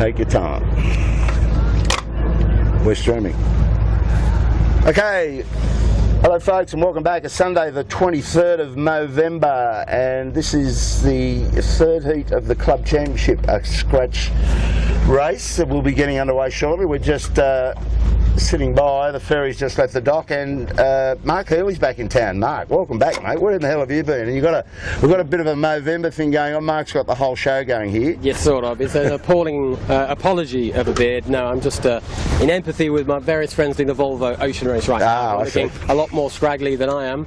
Take your time. We're streaming. Okay. Hello folks and welcome back. It's Sunday the 23rd of November and this is the third heat of the Club Championship Scratch race that will be getting underway shortly. We're just sitting by, the ferry's just left the dock and Mark Hurley's back in town. Mark, welcome back mate. Where in the hell have you been? And we've got a bit of a Movember thing going on. Mark's got the whole show going here. Yes, sort of. It's an appalling apology of a beard. No, I'm just in empathy with my various friends doing the Volvo Ocean Race right now. Looking a lot more scraggly than I am.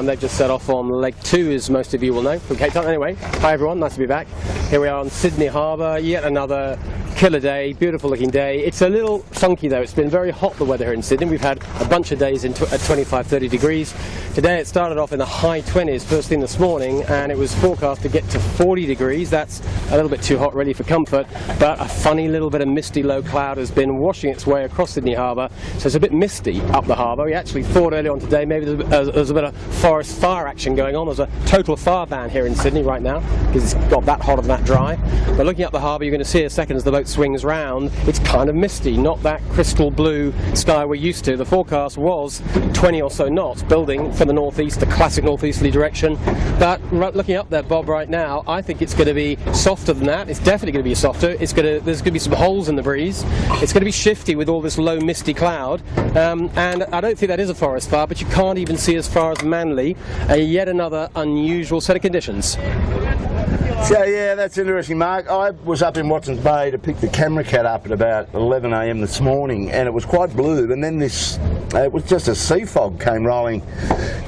They've just set off on leg 2, as most of you will know, from Cape Town. Anyway, hi everyone, nice to be back. Here we are on Sydney Harbour, yet another killer day, beautiful looking day. It's a little funky though. It's been very hot, the weather here in Sydney. We've had a bunch of days at 25-30 degrees. Today it started off in the high 20s first thing this morning and it was forecast to get to 40 degrees. That's a little bit too hot really for comfort, but a funny little bit of misty low cloud has been washing its way across Sydney Harbour, so it's a bit misty up the harbour. We actually thought earlier on today maybe there's a bit of forest fire action going on. There's a total fire ban here in Sydney right now because it's got that hot and that dry. But looking up the harbour, you're going to see in a second as the boat swings round, it's kind of misty, not that crystal blue sky we're used to. The forecast was 20 or so knots, building from the northeast, the classic northeasterly direction. But looking up there, Bob, right now, I think it's going to be softer than that. It's definitely going to be softer. There's going to be some holes in the breeze. It's going to be shifty with all this low misty cloud. And I don't think that is a forest fire, but you can't even see as far as Manly. Yet another unusual set of conditions. So yeah, that's interesting, Mark. I was up in Watson's Bay to pick the camera cat up at about 11 a.m. this morning, and it was quite blue. And then it was just a sea fog came rolling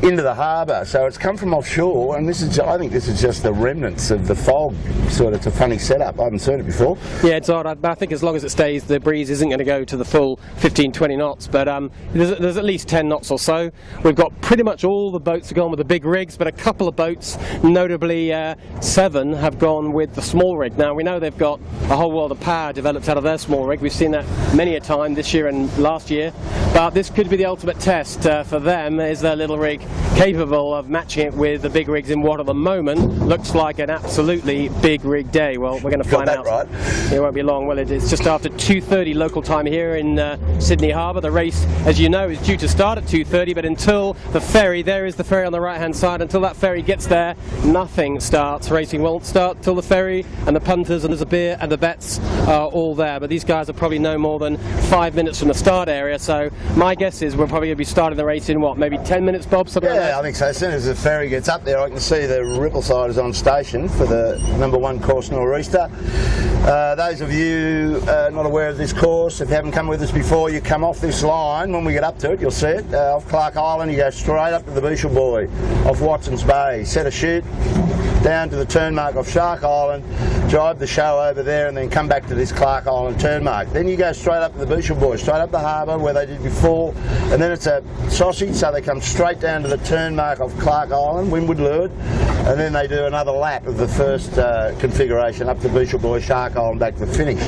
into the harbour. So it's come from offshore, and I think this is just the remnants of the fog. Sort of, it's a funny setup. I haven't seen it before. Yeah, it's odd. I think as long as it stays, the breeze isn't going to go to the full 15-20 knots. But there's at least 10 knots or so. We've got pretty much all the boats are gone with the big rigs, but a couple of boats, notably 7, have gone with the small rig. Now we know they've got a whole world of power developed out of their small rig. We've seen that many a time this year and last year, but this could be the ultimate test for them. Is their little rig capable of matching it with the big rigs in what at the moment looks like an absolutely big rig day? Well, we're going to find out. Right. It won't be long. Well, it's just after 2:30 local time here in Sydney Harbour. The race, as you know, is due to start at 2:30, but until the ferry, there is the ferry on the right hand side, until that ferry gets there, nothing starts. Racing won't start till the ferry, and the punters and there's a beer and the bets are all there. But these guys are probably no more than 5 minutes from the start area, so my guess is we're probably going to be starting the race in what, maybe 10 minutes, Bob? Something like that? Yeah, I think so. As soon as the ferry gets up there, I can see the Rippleside is on station for the #1 course Nor'easter. Those of you not aware of this course, if you haven't come with us before, you come off this line. When we get up to it, you'll see it. Off Clark Island, you go straight up to the Beetle Buoy off Watson's Bay. Set a chute down to the turnmark off Shark Island, drive the show over there and then come back to this Clark Island turnmark. Then you go straight up to the Beetle Buoy, straight up the harbour where they did before, and then it's a sausage, so they come straight down to the turnmark of Clark Island, Windward Leeward, and then they do another lap of the first configuration up to Beetle Buoy, Shark Island, back to the finish.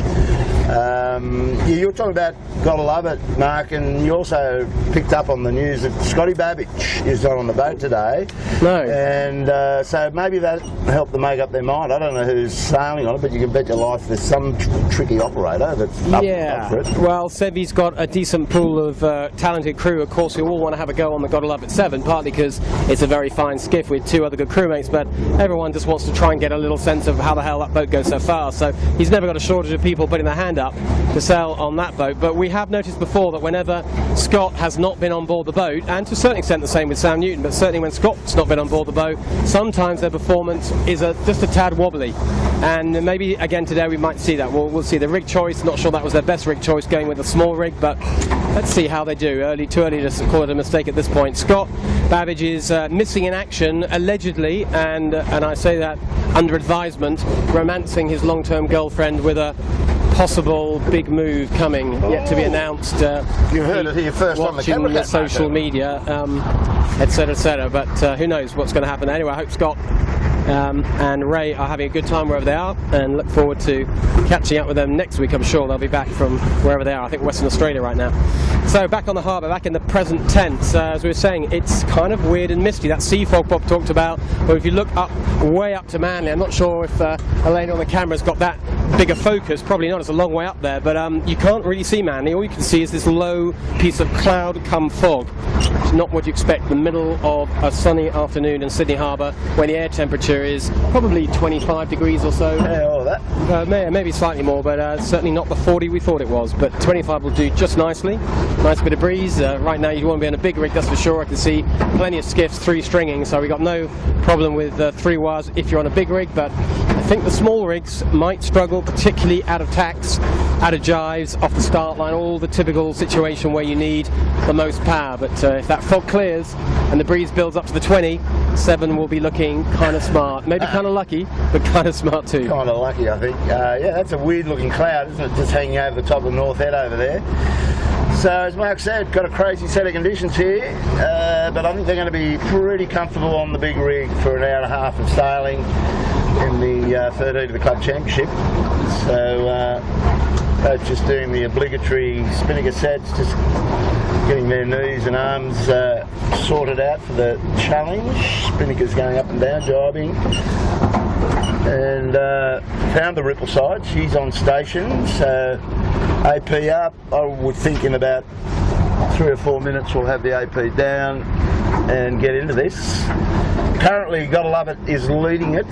You were talking about Gotta Love It, Mark, and you also picked up on the news that Scotty Babbage is not on the boat today. No. And so maybe that helped them make up their mind. I don't know who's sailing on it, but you can bet your life there's some tricky operator that's up for it. Well, Sevy's got a decent pool of talented crew, of course, who all want to have a go on the Gotta Love It 7, partly because it's a very fine skiff with 2 other good crewmates, but everyone just wants to try and get a little sense of how the hell that boat goes so fast. So he's never got a shortage of people putting their hand up to sail on that boat. But we have noticed before that whenever Scott has not been on board the boat, and to a certain extent the same with Sam Newton, but certainly when Scott's not been on board the boat, sometimes their performance is just a tad wobbly. And maybe again today we might see that. We'll see the rig choice. Not sure that was their best rig choice, going with a small rig, but let's see how they do. Too early to call it a mistake at this point. Scott Babbage is missing in action, allegedly, and I say that under advisement, romancing his long-term girlfriend with a possible big move coming, yet to be announced. You heard it here first on the camera. Watching social media, etc., etc. But who knows what's going to happen. Anyway, I hope Scott and Ray are having a good time wherever they are, and look forward to catching up with them next week. I'm sure they'll be back from wherever they are. I think Western Australia right now. So back on the harbour, back in the present tense. As we were saying, it's kind of weird and misty. That sea fog Bob talked about, but if you look up, way up to Manly, I'm not sure if Elena on the camera's got that bigger focus, probably not, it's a long way up there, but you can't really see Manly. All you can see is this low piece of cloud come fog. It's not what you expect in the middle of a sunny afternoon in Sydney Harbour, when the air temperature is probably 25 degrees or so. Yeah, all of that. Maybe slightly more, but certainly not the 40 we thought it was, but 25 will do just nicely. Nice bit of breeze. Right now you won't be on a big rig, that's for sure. I can see plenty of skiffs, 3 stringing, so we got no problem with 3 wires if you're on a big rig, but I think the small rigs might struggle, particularly out of tacks, out of jives, off the start line, all the typical situation where you need the most power. But if that fog clears and the breeze builds up to the 20, 7 will be looking kind of smart. Maybe kind of lucky, but kind of smart too. Kind of lucky, I think. Yeah, that's a weird looking cloud, isn't it? Just hanging over the top of the North Head over there. So as Mark said, got a crazy set of conditions here, but I think they're going to be pretty comfortable on the big rig for an hour and a half of sailing in the 13 of the Club Championship. So both just doing the obligatory spinnaker sets, just getting their knees and arms sorted out for the challenge. Spinnakers going up and down, jibing. And found the ripple side, she's on station, so AP up. I would think in about 3 or 4 minutes we'll have the AP down and get into this. Currently, Gotta Love It is leading it.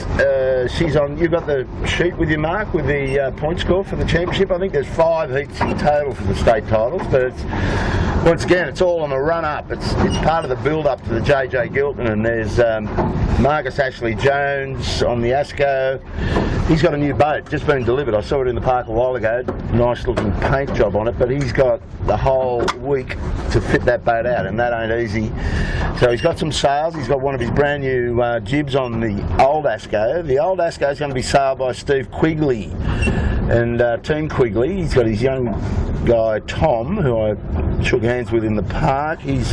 She's on. You've got the sheet with you, Mark, with the point score for the championship. I think there's 5 heats in total for the state titles, but it's, once again, it's all on the run up. It's part of the build up to the JJ Gilpin, and there's Marcus Ashley Jones on the Asco. He's got a new boat, just been delivered. I saw it in the park a while ago. Nice looking paint job on it, but he's got the whole week to fit that boat out, and that ain't easy. So he's got some sails. He's got one of his brand new jibs on the old Asco. The old Asco is going to be sailed by Steve Quigley and Team Quigley. He's got his young guy Tom, who I shook hands with in the park. He's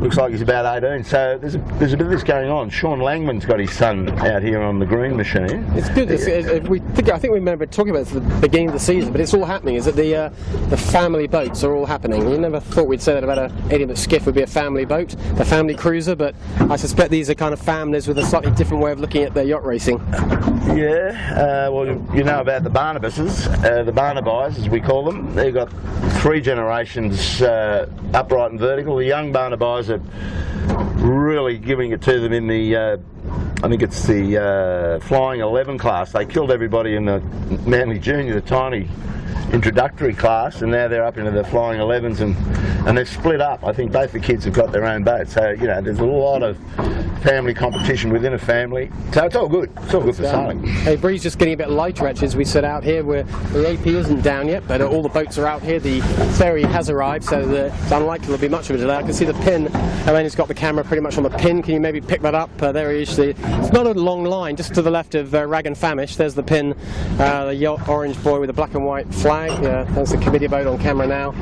looks like he's about 18. So there's a bit of this going on. Sean Langman's got his son out here on the green machine. It's good. I think we remember talking about it at the beginning of the season, but it's all happening. Is that the family boats are all happening? We never thought we'd say that about an 80-foot skiff would be a family boat, the family cruiser, but I suspect these are kind of families with a slightly different way of looking at their yacht racing. Yeah, well, you know about the Barnabases, the Barnabis as we call them. They've got 3 generations upright and vertical. The young Barnabis are really giving it to them in the I think it's the Flying 11 class. They killed everybody in the Manly Junior, the tiny introductory class, and now they're up into the Flying 11s, and they've split up. I think both the kids have got their own boat, so you know there's a lot of family competition within a family, so it's all good. It's all good for sailing. Hey, breeze just getting a bit lighter actually as we set out here. Where the AP isn't down yet, but all the boats are out here. The ferry has arrived, so it's unlikely there'll be much of it today. I can see the pin. Elena's got the camera pretty much on the pin. Can you maybe pick that up? There he is. It's not a long line, just to the left of Rag and Famish. There's the pin, the yacht orange buoy with the black and white flag. There's the committee boat on camera now.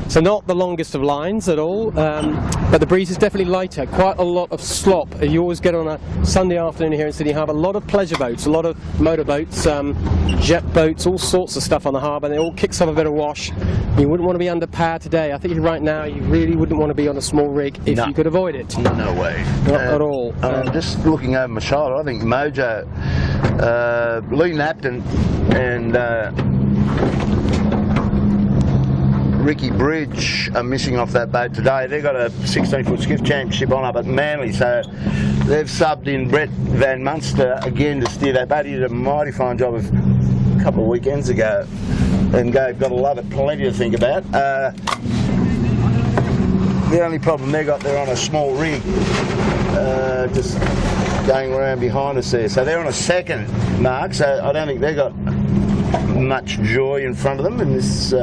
So not the longest of lines at all, but the breeze is definitely lighter. Quite a lot of slop. You always get on a Sunday afternoon here in Sydney Harbour. A lot of pleasure boats, a lot of motor boats, jet boats, all sorts of stuff on the harbour. They all kicks up a bit of wash. You wouldn't want to be under power today. I think right now you really wouldn't want to be on a small rig if you could avoid it. No way. Not at all. I'm just looking over my shoulder. I think Mojo, Lee Napton and Ricky Bridge are missing off that boat today. They've got a 16-foot skiff championship on up at Manly, so they've subbed in Brett Van Munster again to steer that boat. He did a mighty fine job a couple of weekends ago, and Gotta Love It, plenty to think about. The only problem they're on a small rig, just going around behind us there. So they're on a second mark, so I don't think they've got much joy in front of them in this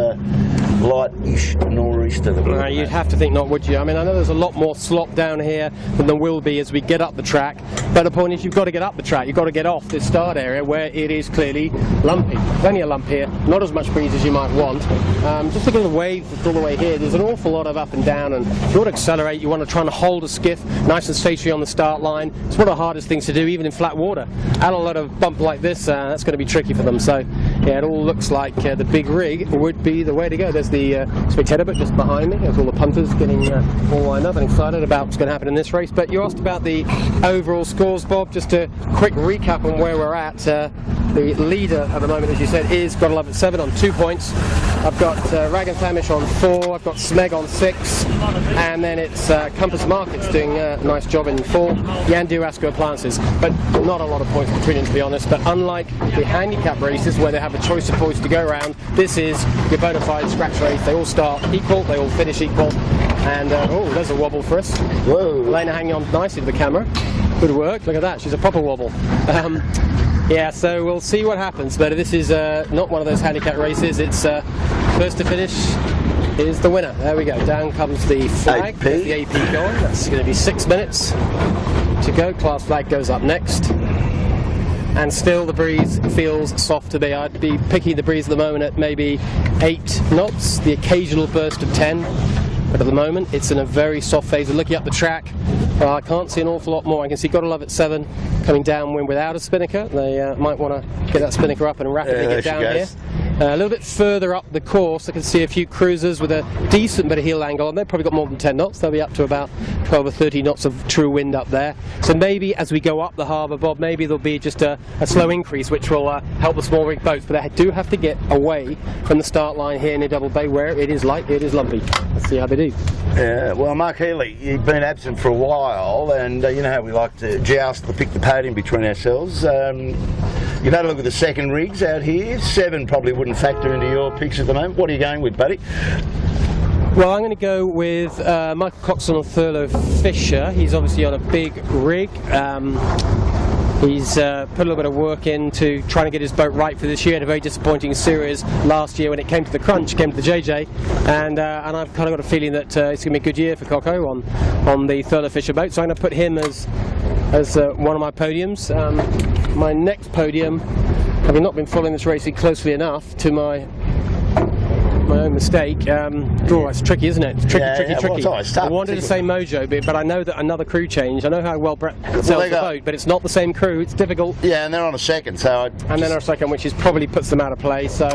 light-ish nor'easter. You'd have to think not, would you? I mean, I know there's a lot more slop down here than there will be as we get up the track, but the point is you've got to get up the track, you've got to get off this start area where it is clearly lumpy. Plenty of lump here, not as much breeze as you might want. Just look at the waves that's all the way here. There's an awful lot of up and down, and if you want to accelerate, you want to try and hold a skiff nice and stationary on the start line. It's one of the hardest things to do, even in flat water. Add a lot of bump like this, that's going to be tricky for them. So yeah, it all looks like the big rig would be the way to go. There's the spectator boat just behind me. There's all the punters getting all lined up and excited about what's going to happen in this race. But you asked about the overall scores, Bob. Just a quick recap on where we're at. The leader at the moment, as you said, is Gotta Love It 7 on 2 points. I've got Rag and Famish on 4. I've got Smeg on 6. And then it's Compass Markets doing a nice job in 4. Yandu Asco Appliances. But not a lot of points between them, to be honest. But unlike the handicap races where they have a choice of points to go around, this is your bona fide scratch race. They all start equal, they all finish equal. And oh, there's a wobble for us. Whoa. Elena hanging on nicely to the camera. Good work. Look at that. She's a proper wobble. Yeah, so we'll see what happens. But this is not one of those handicap races. It's first to finish is the winner. There we go. Down comes the flag. Get the AP going. That's going to be 6 minutes to go. Class flag goes up next. And still the breeze feels soft to me. I'd be picking the breeze at the moment at maybe 8 knots, the occasional burst of 10. But at the moment it's in a very soft phase. And looking up the track, I can't see an awful lot more. I can see Gotta Love It 7 coming downwind without a spinnaker. They might want to get that spinnaker up and rapidly get down here. A little bit further up the course, I can see a few cruisers with a decent bit of heel angle, and they've probably got more than 10 knots. They'll be up to about 12 or 30 knots of true wind up there. So maybe as we go up the harbour, Bob, maybe there'll be just a slow increase, which will help the small rig boats. But they do have to get away from the start line here near Double Bay, where it is light, it is lumpy. Let's see how they do. Yeah, well, Mark Healy, you've been absent for a while, and you know how we like to joust to pick the podium between ourselves. You've had a look at the second rigs out here. 7 probably wouldn't factor into your picks at the moment. What are you going with, buddy? Well, I'm going to go with Michael Coxon on Thurlow Fisher. He's obviously on a big rig. He's put a little bit of work into trying to get his boat right for this year. Had a very disappointing series last year when it came to the crunch, came to the JJ, and I've kind of got a feeling that it's going to be a good year for Coco on the Thurlow Fisher boat. So I'm going to put him as one of my podiums. My next podium, having not been following this racing closely enough, to my own mistake. Oh, it's tricky, isn't it? It's tricky. Well, I wanted to say Mojo, but I know that another crew change. I know how well Brett sells the boat, but it's not the same crew. It's difficult. Yeah, and they're on a second, so. And then on a second, which probably puts them out of play. So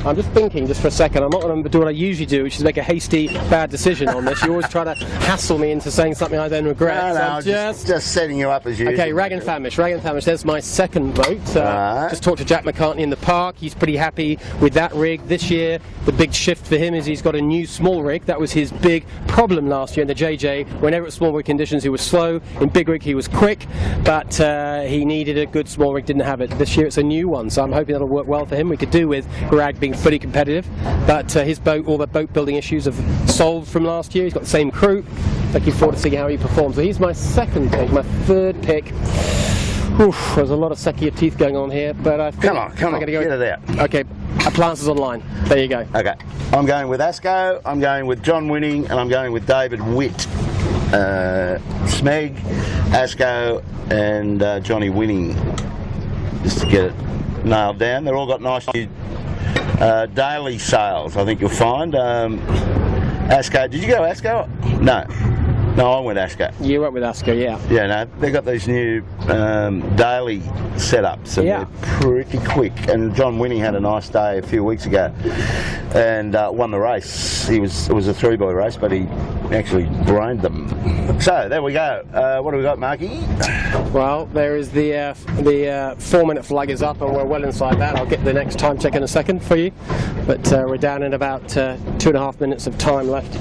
I'm just thinking, just for a second, I'm not going to do what I usually do, which is make a hasty, bad decision on this. You always try to hassle me into saying something I then regret. No, just setting you up as usual. Okay, Rag and Famish. There's my second boat. Just talked to Jack McCartney in the park. He's pretty happy with that rig this year. The big shift for him is he's got a new small rig. That was his big problem last year in the JJ. Whenever it's small rig conditions, he was slow. In big rig, he was quick, but he needed a good small rig, didn't have it. This year, it's a new one, so I'm hoping that'll work well for him. We could do with Rag being fully competitive, but his boat, all the boat building issues have solved from last year. He's got the same crew. Looking forward to seeing how he performs. So he's my second pick. My third pick. Oof, there's a lot of sucking your teeth going on here, but I think come on, get it out. Okay, Appliances Online. There you go. Okay, I'm going with Asco, I'm going with John Winning, and I'm going with David Witt. Smeg, Asco, and Johnny Winning, just to get it nailed down. They've all got nice new daily sales, I think you'll find. Asco, did you go Asco? No, I went Asco. You went with Asco, yeah. Yeah, no, they've got these new daily setups, and they're pretty quick. And John Winning had a nice day a few weeks ago and won the race. It was a 3-boy race, but he actually brained them. So there we go. What do we got, Marky? Well, there is the 4-minute flag is up, and we're well inside that. I'll get the next time check in a second for you, but we're down in about 2.5 minutes of time left.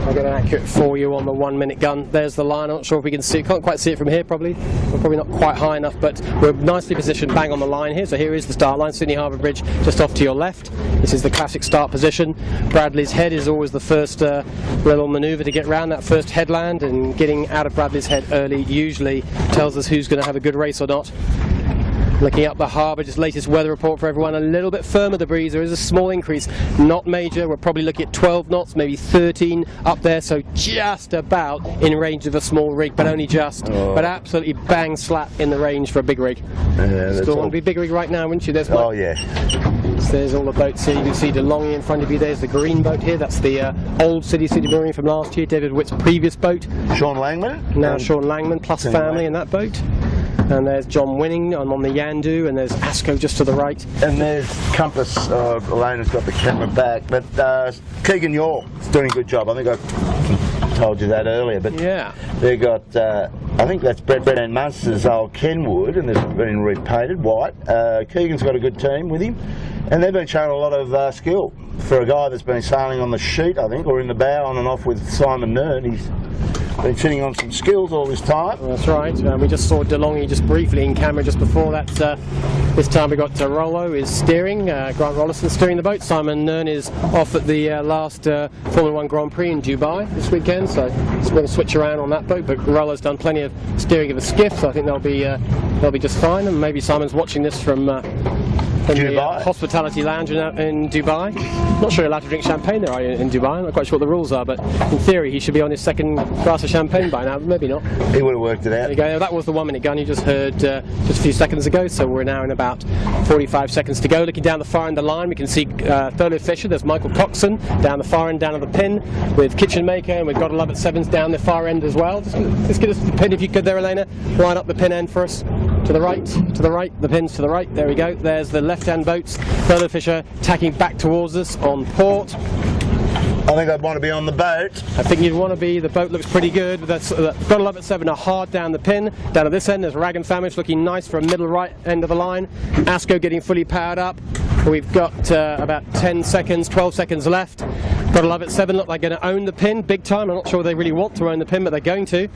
I'll get an accurate for you on the 1-minute gun. There's the line. I'm not sure if we can see it. Can't quite see it from here, probably. We're probably not quite high enough, but we're nicely positioned bang on the line here. So here is the start line, Sydney Harbour Bridge, just off to your left. This is the classic start position. Bradley's Head is always the first little manoeuvre to get round that first headland, and getting out of Bradley's Head early usually tells us who's going to have a good race or not. Looking up the harbour, just latest weather report for everyone. A little bit firmer the breeze. There is a small increase, not major. We're probably looking at 12 knots, maybe 13 up there. So just about in range of a small rig, but only just. Oh. But absolutely bang slap in the range for a big rig. Still want to be big rig right now, wouldn't you? There's oh yeah. So there's all the boats here. You can see DeLonghi in front of you. There's the green boat here. That's the old City Marine from last year. David Witt's previous boat. Sean Langman. Now Sean Langman plus family in that boat. And there's John Winning on the Yandu, and there's Asco just to the right. And there's Compass. Elena's got the camera back, but Keegan York's doing a good job. I think I told you that earlier, but yeah, they got. I think that's Brett and Munster's old Kenwood, and it's been repainted white. Keegan's got a good team with him, and they've been showing a lot of skill for a guy that's been sailing on the sheet, I think, or in the bow on and off with Simon Nern. He's been sitting on some skills all this time. That's right. We just saw DeLonghi just briefly in camera just before that. This time we got Rollo is steering, Grant Rollison steering the boat. Simon Nern is off at the last Formula 1 Grand Prix in Dubai this weekend, so we're going to switch around on that boat. But Rollo's done plenty of steering of a skiff, so I think they'll be just fine. And maybe Simon's watching this from the hospitality lounge in Dubai. Not sure you're allowed to drink champagne there, are you, in Dubai? I'm not quite sure what the rules are, but in theory he should be on his second glass of champagne by now, but maybe not. He would have worked it out. There you go. That was the 1 minute gun you just heard just a few seconds ago, so we're now in about 45 seconds to go. Looking down the far end of the line, we can see Thurlow Fisher, there's Michael Coxon down the far end, down at the pin, with Kitchen Maker, and we've got a Love at Sevens down the far end as well. Just get us to the pin if you could there, Elena. Line up the pin end for us. To the right, the pins to the right, there we go. There's the left-hand boats. Thurlow Fisher tacking back towards us on port. I think I'd want to be on the boat. I think you'd want to be. The boat looks pretty good. That's got a Love at 7 are hard down the pin. Down at this end, there's Rag and Famish looking nice for a middle right end of the line. Asco getting fully powered up. We've got about 10 seconds, 12 seconds left. Got a Love at 7 look like they're going to own the pin big time. I'm not sure they really want to own the pin, but they're going to.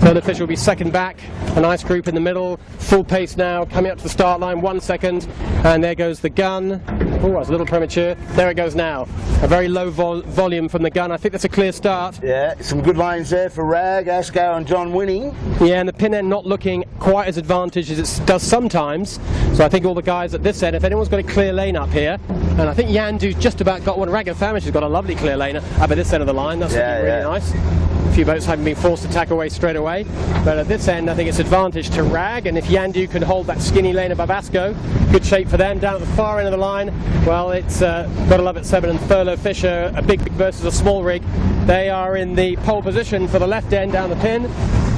Thurlow Fisher will be second back. A nice group in the middle. Full pace now, coming up to the start line. 1 second, and there goes the gun. Oh, that's a little premature. There it goes now. A very low volume from the gun. I think that's a clear start. Yeah, some good lanes there for Rag, Asco and John Winning. Yeah, and the pin end not looking quite as advantaged as it does sometimes. So I think all the guys at this end, if anyone's got a clear lane up here, and I think Yandu's just about got one. Rag and Famish has got a lovely clear lane up at this end of the line. That's looking really nice. A few boats haven't been forced to tack away straight away, but at this end I think it's advantage to Rag, and if Yandu can hold that skinny lane above Asco, good shape for them. Down at the far end of the line, well, it's got a Love at 7 and Thurlow Fisher, a big rig versus a small rig. They are in the pole position for the left end down the pin.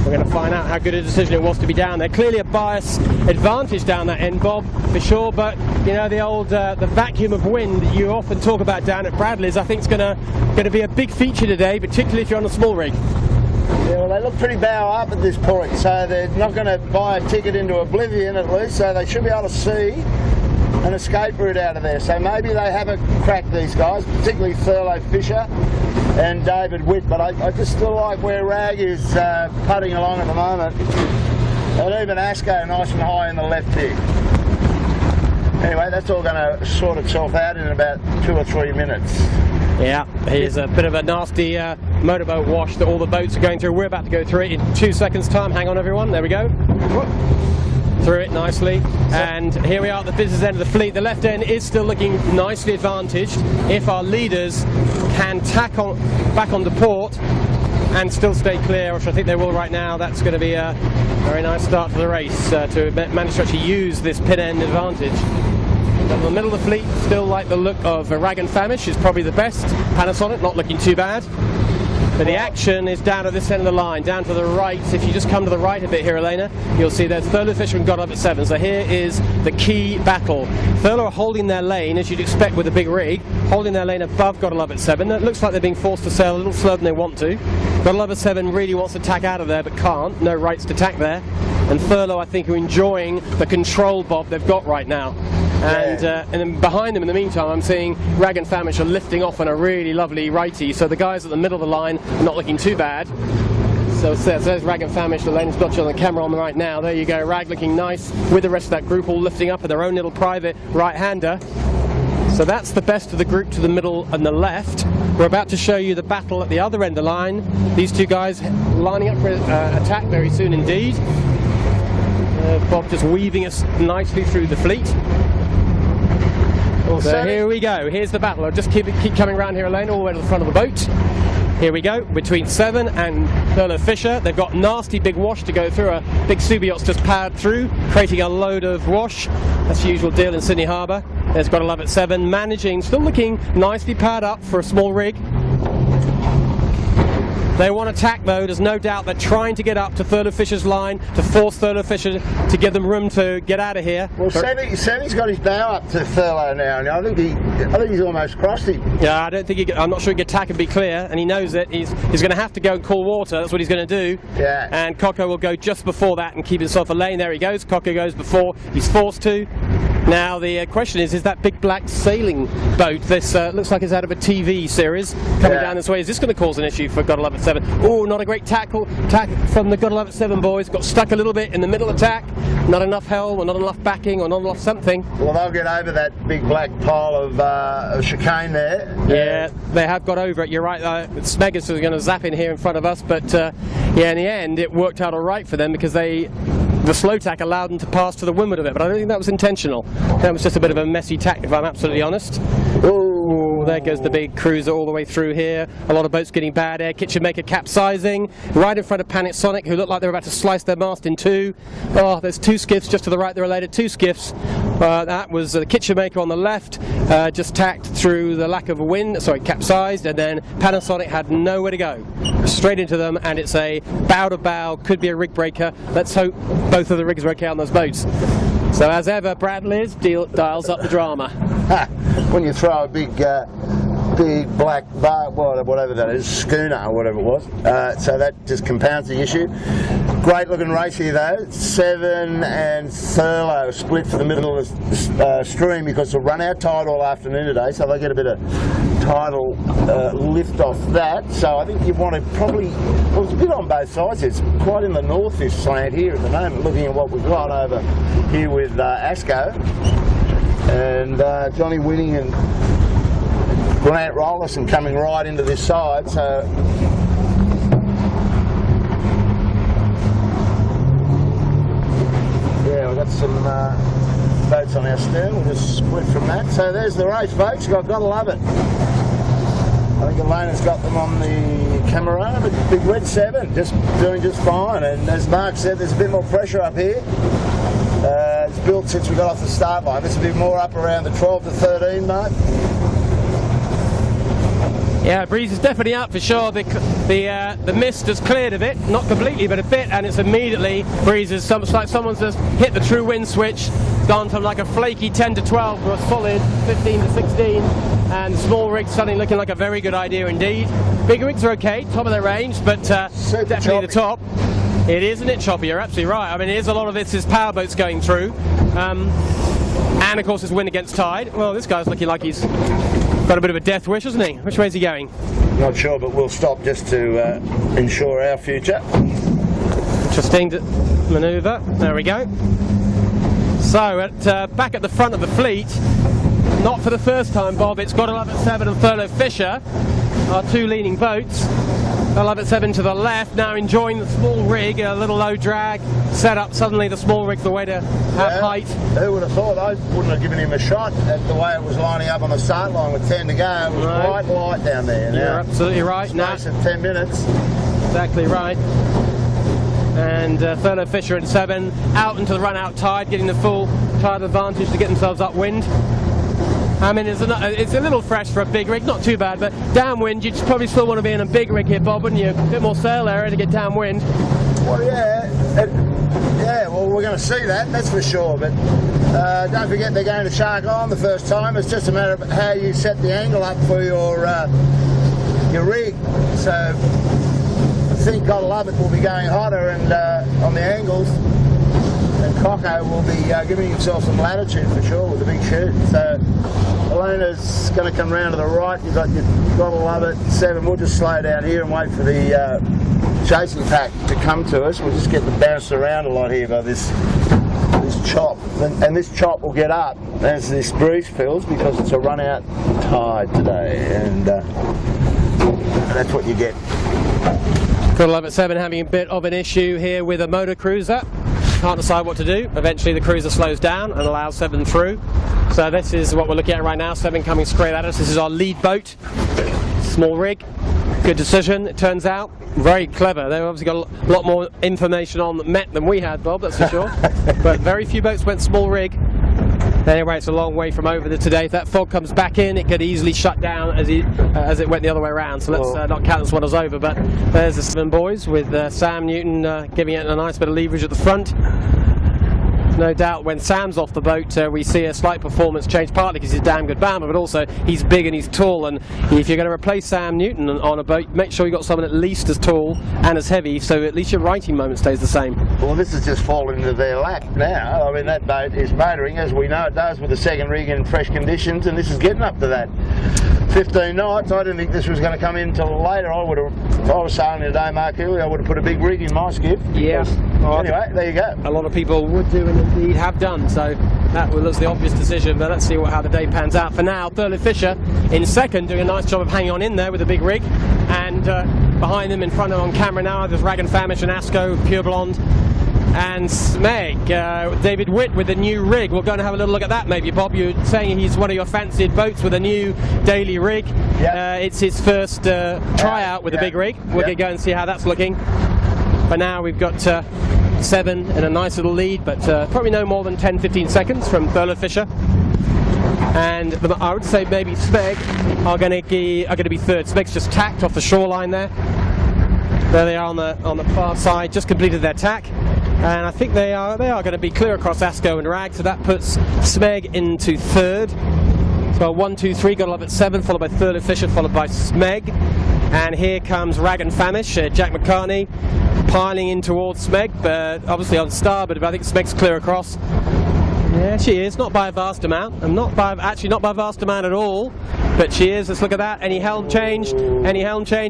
We're going to find out how good a decision it was to be down there. Clearly a bias advantage down that end, Bob, for sure, but you know, the old the vacuum of wind that you often talk about down at Bradley's, I think is going to be a big feature today, particularly if you're on a small rig. Yeah, well, they look pretty bow up at this point, so they're not going to buy a ticket into oblivion at least, so they should be able to see an escape route out of there. So maybe they haven't cracked these guys, particularly Thurlow Fisher and David Witt, but I just still like where Rag is putting along at the moment. And even Asco nice and high in the left here. Anyway, that's all going to sort itself out in about 2 or 3 minutes. Yeah, here's a bit of a nasty motorboat wash that all the boats are going through. We're about to go through it in 2 seconds time. Hang on everyone, there we go. Through it nicely, and here we are at the business end of the fleet. The left end is still looking nicely advantaged. If our leaders can tack on back onto port and still stay clear, which I think they will right now, that's going to be a very nice start to the race to manage to actually use this pin end advantage. In the middle of the fleet, still like the look of Rag and Famish, is probably the best. Panasonic not looking too bad. But the action is down at this end of the line, down to the right. If you just come to the right a bit here, Elena, you'll see there's Thurlow Fisher and got Love at 7. So here is the key battle. Thurlow are holding their lane, as you'd expect with a big rig, holding their lane above Got a Love at 7. It looks like they're being forced to sail a little slower than they want to. Got a Love at 7 really wants to tack out of there, but can't. No rights to tack there. And Thurlow, I think, are enjoying the control bob they've got right now. And then behind them, in the meantime, I'm seeing Rag and Famish are lifting off on a really lovely righty. So the guys at the middle of the line are not looking too bad. So there's Rag and Famish. The lane's got you on the camera on the right now. There you go, Rag looking nice with the rest of that group all lifting up at their own little private right-hander. So that's the best of the group to the middle and the left. We're about to show you the battle at the other end of the line. These two guys lining up for attack very soon indeed. Bob just weaving us nicely through the fleet. So here we go. Here's the battle. I'll just keep coming around here, Elaine, all the way to the front of the boat. Here we go, between Seven and Thurlow Fisher. They've got nasty big wash to go through. A big super yacht's just powered through, creating a load of wash. That's the usual deal in Sydney Harbour. There's Gotta Love It 7, managing, still looking nicely powered up for a small rig. They want attack though, there's no doubt they're trying to get up to Thurlow Fisher's line, to force Thurlow Fisher to give them room to get out of here. Well, Sammy's got his bow up to Thurlow now, and I think he's almost crossed him. Yeah, I don't think I'm not sure he can attack and be clear, and he knows it. He's going to have to go and call water, that's what he's going to do. Yeah. And Coco will go just before that and keep himself a lane. There he goes, Coco goes before, he's forced to. Now the question is that big black sailing boat, this looks like it's out of a TV series, coming down this way, is this going to cause an issue for Gotta Love It 7? Oh, not a great tack from the Gotta Love It 7 boys, got stuck a little bit in the middle attack, not enough helm or not enough backing or not enough something. Well, they'll get over that big black pile of chicane there. Yeah, they have got over it, you're right, Smegus was going to zap in here in front of us, but yeah, in the end it worked out alright for them because the slow tack allowed them to pass to the windward of it, but I don't think that was intentional. That was just a bit of a messy tack, if I'm absolutely honest. Oh, there goes the big cruiser all the way through here. A lot of boats getting bad air. Kitchen Maker capsizing right in front of Panasonic, who looked like they were about to slice their mast in two. Oh, there's two skiffs just to the right. They're related. Two skiffs. That was the Kitchen Maker on the left, just tacked through the lack of wind. Sorry, capsized, and then Panasonic had nowhere to go. Straight into them, and it's a bow to bow. Could be a rig breaker. Let's hope both of the rigs are okay on those boats. So as ever, Brad Liz dials up the drama. When you throw a big black bar, whatever that is, schooner or whatever it was, so that just compounds the issue. Great looking race here though. Seven and Thurlow split for the middle of the stream because it'll run out tide all afternoon today, so they get a bit of tidal lift off that. So I think you want to probably, well, it's a bit on both sides. It's quite in the north, this slant here at the moment, looking at what we've got over here with Asco and Johnny Winning and Grant Rollerson coming right into this side. So yeah, we've got some boats on our stern. We'll just split from that. So there's the race, folks. Gotta love it. I think Elena's got them on the camera, but Big Red 7 just doing just fine. And as Mark said, there's a bit more pressure up here. It's built since we got off the start line. This will be more up around the 12 to 13 mark. Yeah, breeze is definitely up for sure. The mist has cleared a bit, not completely, but a bit, and it's immediately breezes. It's like someone's just hit the true wind switch, gone from like a flaky 10 to 12 to a solid 15 to 16, and small rigs suddenly looking like a very good idea indeed. Big rigs are okay, top of their range, but definitely choppy. The top. It is, isn't it, choppy? You're absolutely right. I mean, it is a lot of this is power boats going through, and of course it's wind against tide. Well, this guy's looking like he's got a bit of a death wish, hasn't he? Which way is he going? Not sure, but we'll stop just to ensure our future. Interesting manoeuvre. There we go. So, back at the front of the fleet, not for the first time, Bob, it's Gotta Love It 7 and Thurlow Fisher, our two leading boats. Gotta Love It 7 to the left, now enjoying the small rig, a little low drag set up. Suddenly the small rig's the way to have height. Who would have thought? I wouldn't have given him a shot at the way it was lining up on the start line with 10 to go. It was quite light down there. You're absolutely right. Space of 10 minutes. Exactly right. And Thurlow Fisher and 7 out into the run-out tide, getting the full tide advantage to get themselves upwind. I mean, it's a little fresh for a big rig, not too bad, but downwind, you'd probably still want to be in a big rig here, Bob, wouldn't you? A bit more sail area to get downwind. Well, yeah, well, we're going to see that, that's for sure, but don't forget they're going to Shark Island the first time. It's just a matter of how you set the angle up for your rig. So I think Gotta Love It will be going hotter and on the angles. And Coco will be giving himself some latitude for sure with the big shoot. So Elena's going to come round to the right. You've got your Gotta Love It 7. We'll just slow down here and wait for the chasing pack to come to us. We'll just get them bounced around a lot here by this chop. And this chop will get up as this breeze fills because it's a run out tide today. And that's what you get. Gotta Love It 7 having a bit of an issue here with a motor cruiser. can't decide what to do. Eventually the cruiser slows down and allows 7 through. So this is what we're looking at right now, 7 coming straight at us. This is our lead boat, small rig. Good decision, it turns out. Very clever. They've obviously got a lot more information on Met than we had, Bob, that's for sure. But very few boats went small rig. Anyway, it's a long way from over today. If that fog comes back in, it could easily shut down as it went the other way around. So let's not count this one as over. But there's the 7 boys with Sam Newton giving it a nice bit of leverage at the front. No doubt when Sam's off the boat we see a slight performance change, partly because he's a damn good bowman, but also he's big and he's tall, and if you're going to replace Sam Newton on a boat, make sure you've got someone at least as tall and as heavy, so at least your righting moment stays the same. Well, this has just fallen into their lap now. I mean, that boat is motoring, as we know it does, with the second rig in fresh conditions, and this is getting up to that 15 knots. I didn't think this was going to come in until later. If I was sailing today, Mark Healy, I would have put a big rig in my skiff. Yeah. Anyway, there you go. A lot of people would do and indeed have done, so that was the obvious decision, but let's see how the day pans out. For now, Thurlow Fisher in second, doing a nice job of hanging on in there with a big rig, and behind them in front of on camera now, there's Rag and Famish and Asco, Pure Blonde, and Smeg. David Witt with a new rig. We're going to have a little look at that maybe, Bob. You're saying he's one of your fancied boats with a new daily rig. Yep. It's his first tryout with a big rig. We're going to go and see how that's looking. For now we've got 7 in a nice little lead, but probably no more than 10-15 seconds from Thurlow Fisher. And I would say maybe Smeg are going to be third. Smeg's just tacked off the shoreline there. There they are on the far side, just completed their tack. And I think they are going to be clear across Asco and Rag, so that puts Smeg into third. So 1, 2, 3 got love at 7, followed by Thurlow Fisher, followed by Smeg. And here comes Rag and Famish, Jack McCartney piling in towards Smeg, but obviously on starboard, but I think Smeg's clear across. Yeah, she is, not by a vast amount, and actually not by a vast amount at all, but she is. Let's look at that. Any helm change?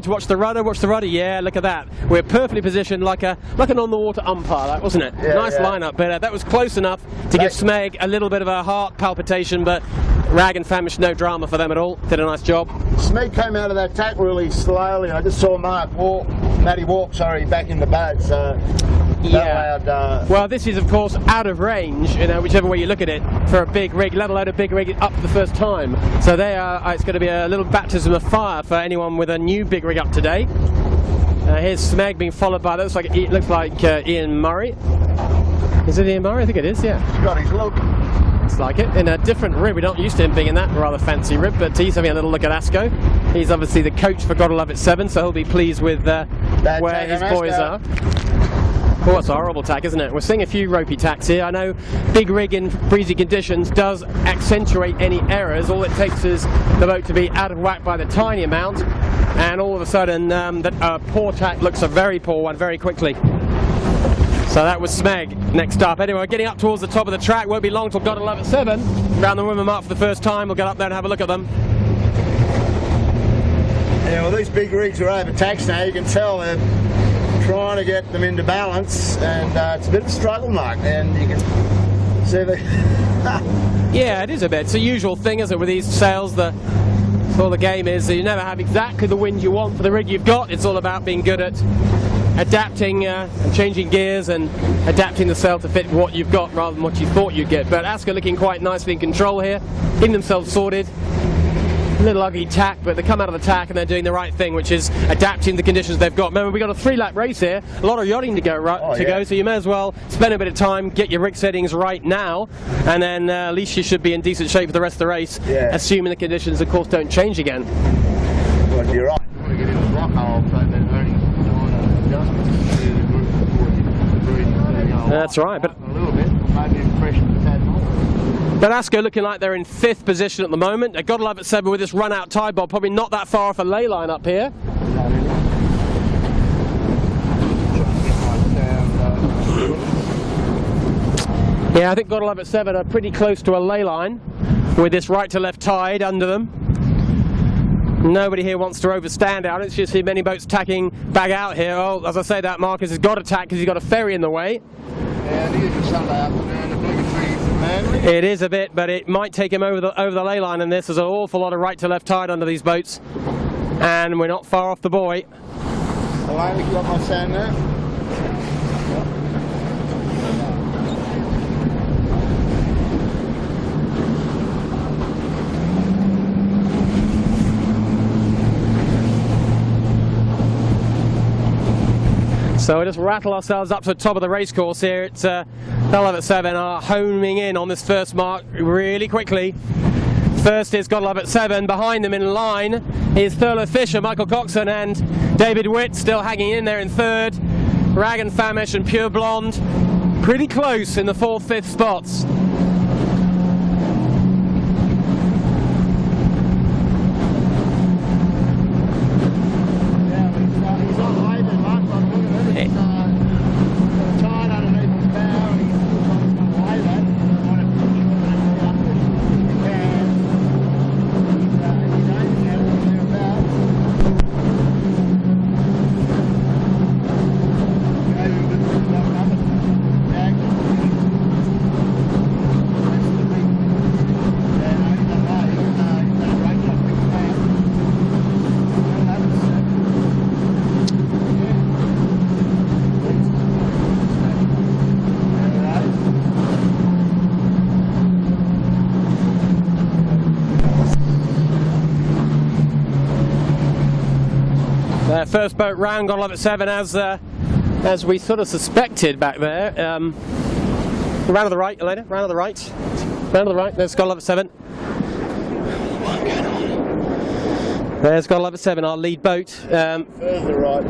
Watch the rudder, yeah, look at that. We're perfectly positioned like an on the water umpire, that wasn't it? Yeah, nice lineup, but that was close enough to give Smeg a little bit of a heart palpitation, but Rag and Famish, no drama for them at all. Did a nice job. Smeg came out of that tack really slowly. I just saw Matty walk, back in the boat. So yeah. Well, this is of course out of range, whichever way you look at it, for a big rig, let alone a big rig up for the first time. So it's going to be a little baptism of fire for anyone with a new big rig up today. Here's Smeg being followed by, looks like Ian Murray. Is it Ian Murray? I think it is, yeah. He's got his look. Looks like it, in a different rib. We're not used to him being in that rather fancy rib, but he's having a little look at Asco. He's obviously the coach for Gotta Love It 7, so he'll be pleased with where his boys are. Oh, it's a horrible tack, isn't it? We're seeing a few ropey tacks here. I know big rig in breezy conditions does accentuate any errors. All it takes is the boat to be out of whack by the tiny amount, and all of a sudden that poor tack looks a very poor one very quickly. So that was Smeg next up. Anyway, we're getting up towards the top of the track. Won't be long till Gotta Love It 7. Round the women mark for the first time. We'll get up there and have a look at them. Yeah, well, these big rigs are over taxed now. You can tell they're trying to get them into balance, and it's a bit of a struggle, Mark. And you can see yeah, it is a bit. It's a usual thing, isn't it, with these sails? All the game is that you never have exactly the wind you want for the rig you've got. It's all about being good at adapting and changing gears and adapting the sail to fit what you've got rather than what you thought you'd get. But Asco looking quite nicely in control here, getting themselves sorted. A little ugly tack, but they come out of the tack and they're doing the right thing, which is adapting the conditions they've got. Remember, we've got a 3-lap race here, a lot of yachting to go, so you may as well spend a bit of time, get your rig settings right now, and then at least you should be in decent shape for the rest of the race, assuming the conditions, of course, don't change again. Well, you're right. You want to get in the rock hole, so then that's right, but a little bit, maybe impression a tad more. But Asco looking like they're in 5th position at the moment. They've got to love it 7 with this run out tide bob, probably not that far off a ley line up here. Yeah, I think Gotta Love It 7 are pretty close to a ley line with this right to left tide under them. Nobody here wants to overstand out. It's just see many boats tacking back out here. Oh, as I say that, Marcus has got to tack because he's got a ferry in the way. Yeah, it is a Sunday afternoon, obligatory manly. It is a bit, but it might take him over the ley line, and this is an awful lot of right to left tide under these boats. And we're not far off the buoy. Elaine, you got my sand there? So we'll just rattle ourselves up to the top of the racecourse here. It's Godlove at 7 are homing in on this first mark really quickly. First is Godlove at 7. Behind them in line is Thurlow Fisher, Michael Coxon, and David Witt still hanging in there in third. Rag and Famish and Pure Blonde pretty close in the 4th, 5th spots. First boat round, Godlove at 7, as we sort of suspected back there. Round to the right, Elena, round to the right. Round to the right, there's Godlove at 7. There's Godlove at 7, our lead boat. Further right.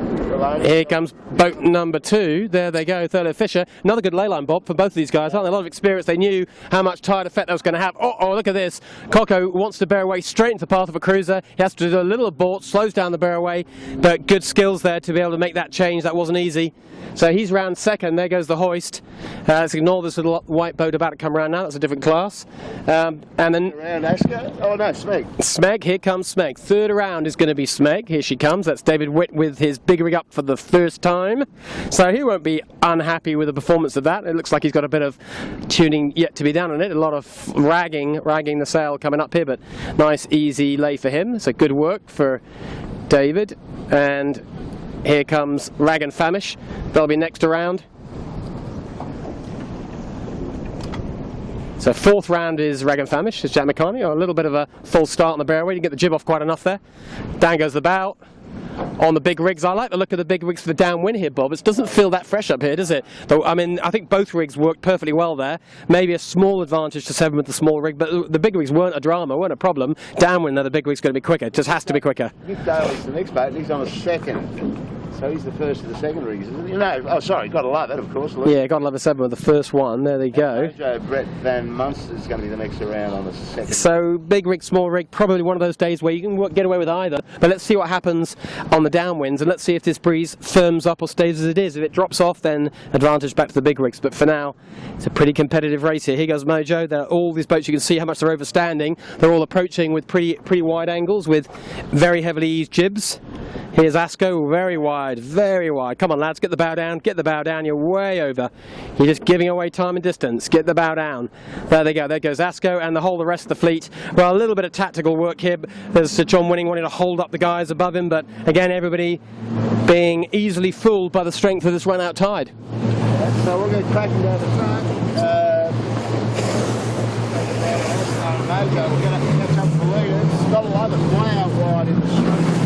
Here comes boat number 2. There they go, Thurlow Fisher. Another good leyline bob for both of these guys, aren't they? A lot of experience. They knew how much tide effect that was going to have. Oh, look at this. Coco wants to bear away straight into the path of a cruiser. He has to do a little abort, slows down the bear away, but good skills there to be able to make that change. That wasn't easy. So he's round second. There goes the hoist. Let's ignore this little white boat about to come round now. That's a different class. And then Around Asker. Oh no, Smeg. Smeg, here comes Smeg. Third around is going to be Smeg. Here she comes. That's David Witt with his big rig up for the first time. So he won't be unhappy with the performance of that. It looks like he's got a bit of tuning yet to be done on it. A lot of ragging the sail coming up here, but nice easy lay for him. So good work for David. And here comes Rag and Famish. They'll be next around. So 4th round is Rag and Famish, is Jack McCartney. A little bit of a full start on the bear away. You can get the jib off quite enough there. Down goes the bow. On the big rigs, I like the look of the big rigs for the downwind here, Bob. It doesn't feel that fresh up here, does it? Though, I mean, I think both rigs worked perfectly well there. Maybe a small advantage to 7 with the small rig, but the big rigs weren't a drama, weren't a problem. Downwind, though, the big rig's going to be quicker. It just has to be quicker. Nick Daly's the next boat, and he's on a second. So he's the first of the second rigs, isn't he? Oh, sorry, got to love it, of course. Luke. Yeah, got to love a 7 with the first one. There they go. Brett Van Munster is going to be the next around on the second. So, big rig, small rig, probably one of those days where you can get away with either. But let's see what happens on the downwinds, and let's see if this breeze firms up or stays as it is. If it drops off, then advantage back to the big rigs. But for now, it's a pretty competitive race here. Here goes Mojo. There are all these boats. You can see how much they're overstanding. They're all approaching with pretty wide angles with very heavily eased jibs. Here's Asco, very wide, very wide. Come on, lads, get the bow down, get the bow down. You're way over. You're just giving away time and distance. Get the bow down. There they go. There goes Asco and the rest of the fleet. Well, a little bit of tactical work here. There's John Winning wanting to hold up the guys above him, but again, everybody being easily fooled by the strength of this run-out tide. So we're going to crack him down the front. Mojo, we're going to catch up for leaders. It's got a lot of way out wide in the street.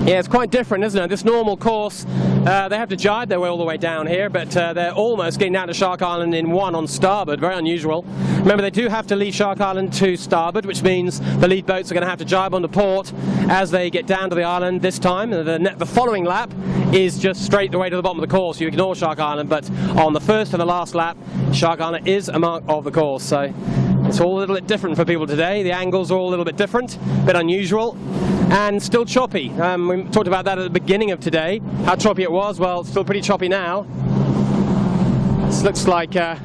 Yeah, it's quite different, isn't it? This normal course, they have to jibe their way all the way down here, but they're almost getting down to Shark Island in 1 on starboard. Very unusual. Remember, they do have to leave Shark Island to starboard, which means the lead boats are going to have to jibe onto port as they get down to the island this time. The following lap is just straight away to the bottom of the course. You ignore Shark Island, but on the first and the last lap, Shark Island is a mark of the course. So it's all a little bit different for people today. The angles are all a little bit different, a bit unusual, and still choppy. We talked about that at the beginning of today, how choppy it was. Well, it's still pretty choppy now. This looks like yep.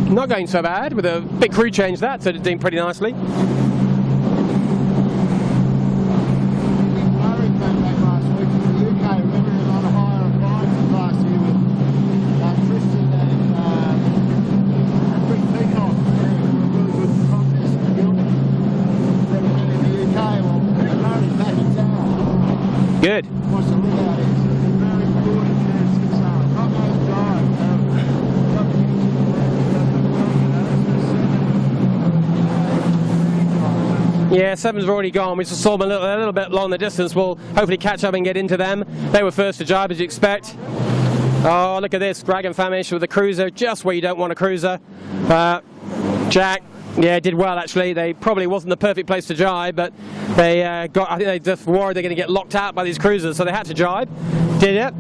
Not going so bad with a big crew change that, so it's doing pretty nicely. Good. What's the look out is? Very good and six hours. Not those drive. Yeah, 7's already gone. We just saw them a little bit long the distance. We'll hopefully catch up and get into them. They were first to jibe, as you expect. Oh, look at this. Dragon Famish with the cruiser, just where you don't want a cruiser. Jack, yeah, did well actually. They probably wasn't the perfect place to jibe, but they I think they just worried they're going to get locked out by these cruisers, so they had to jibe. Did it.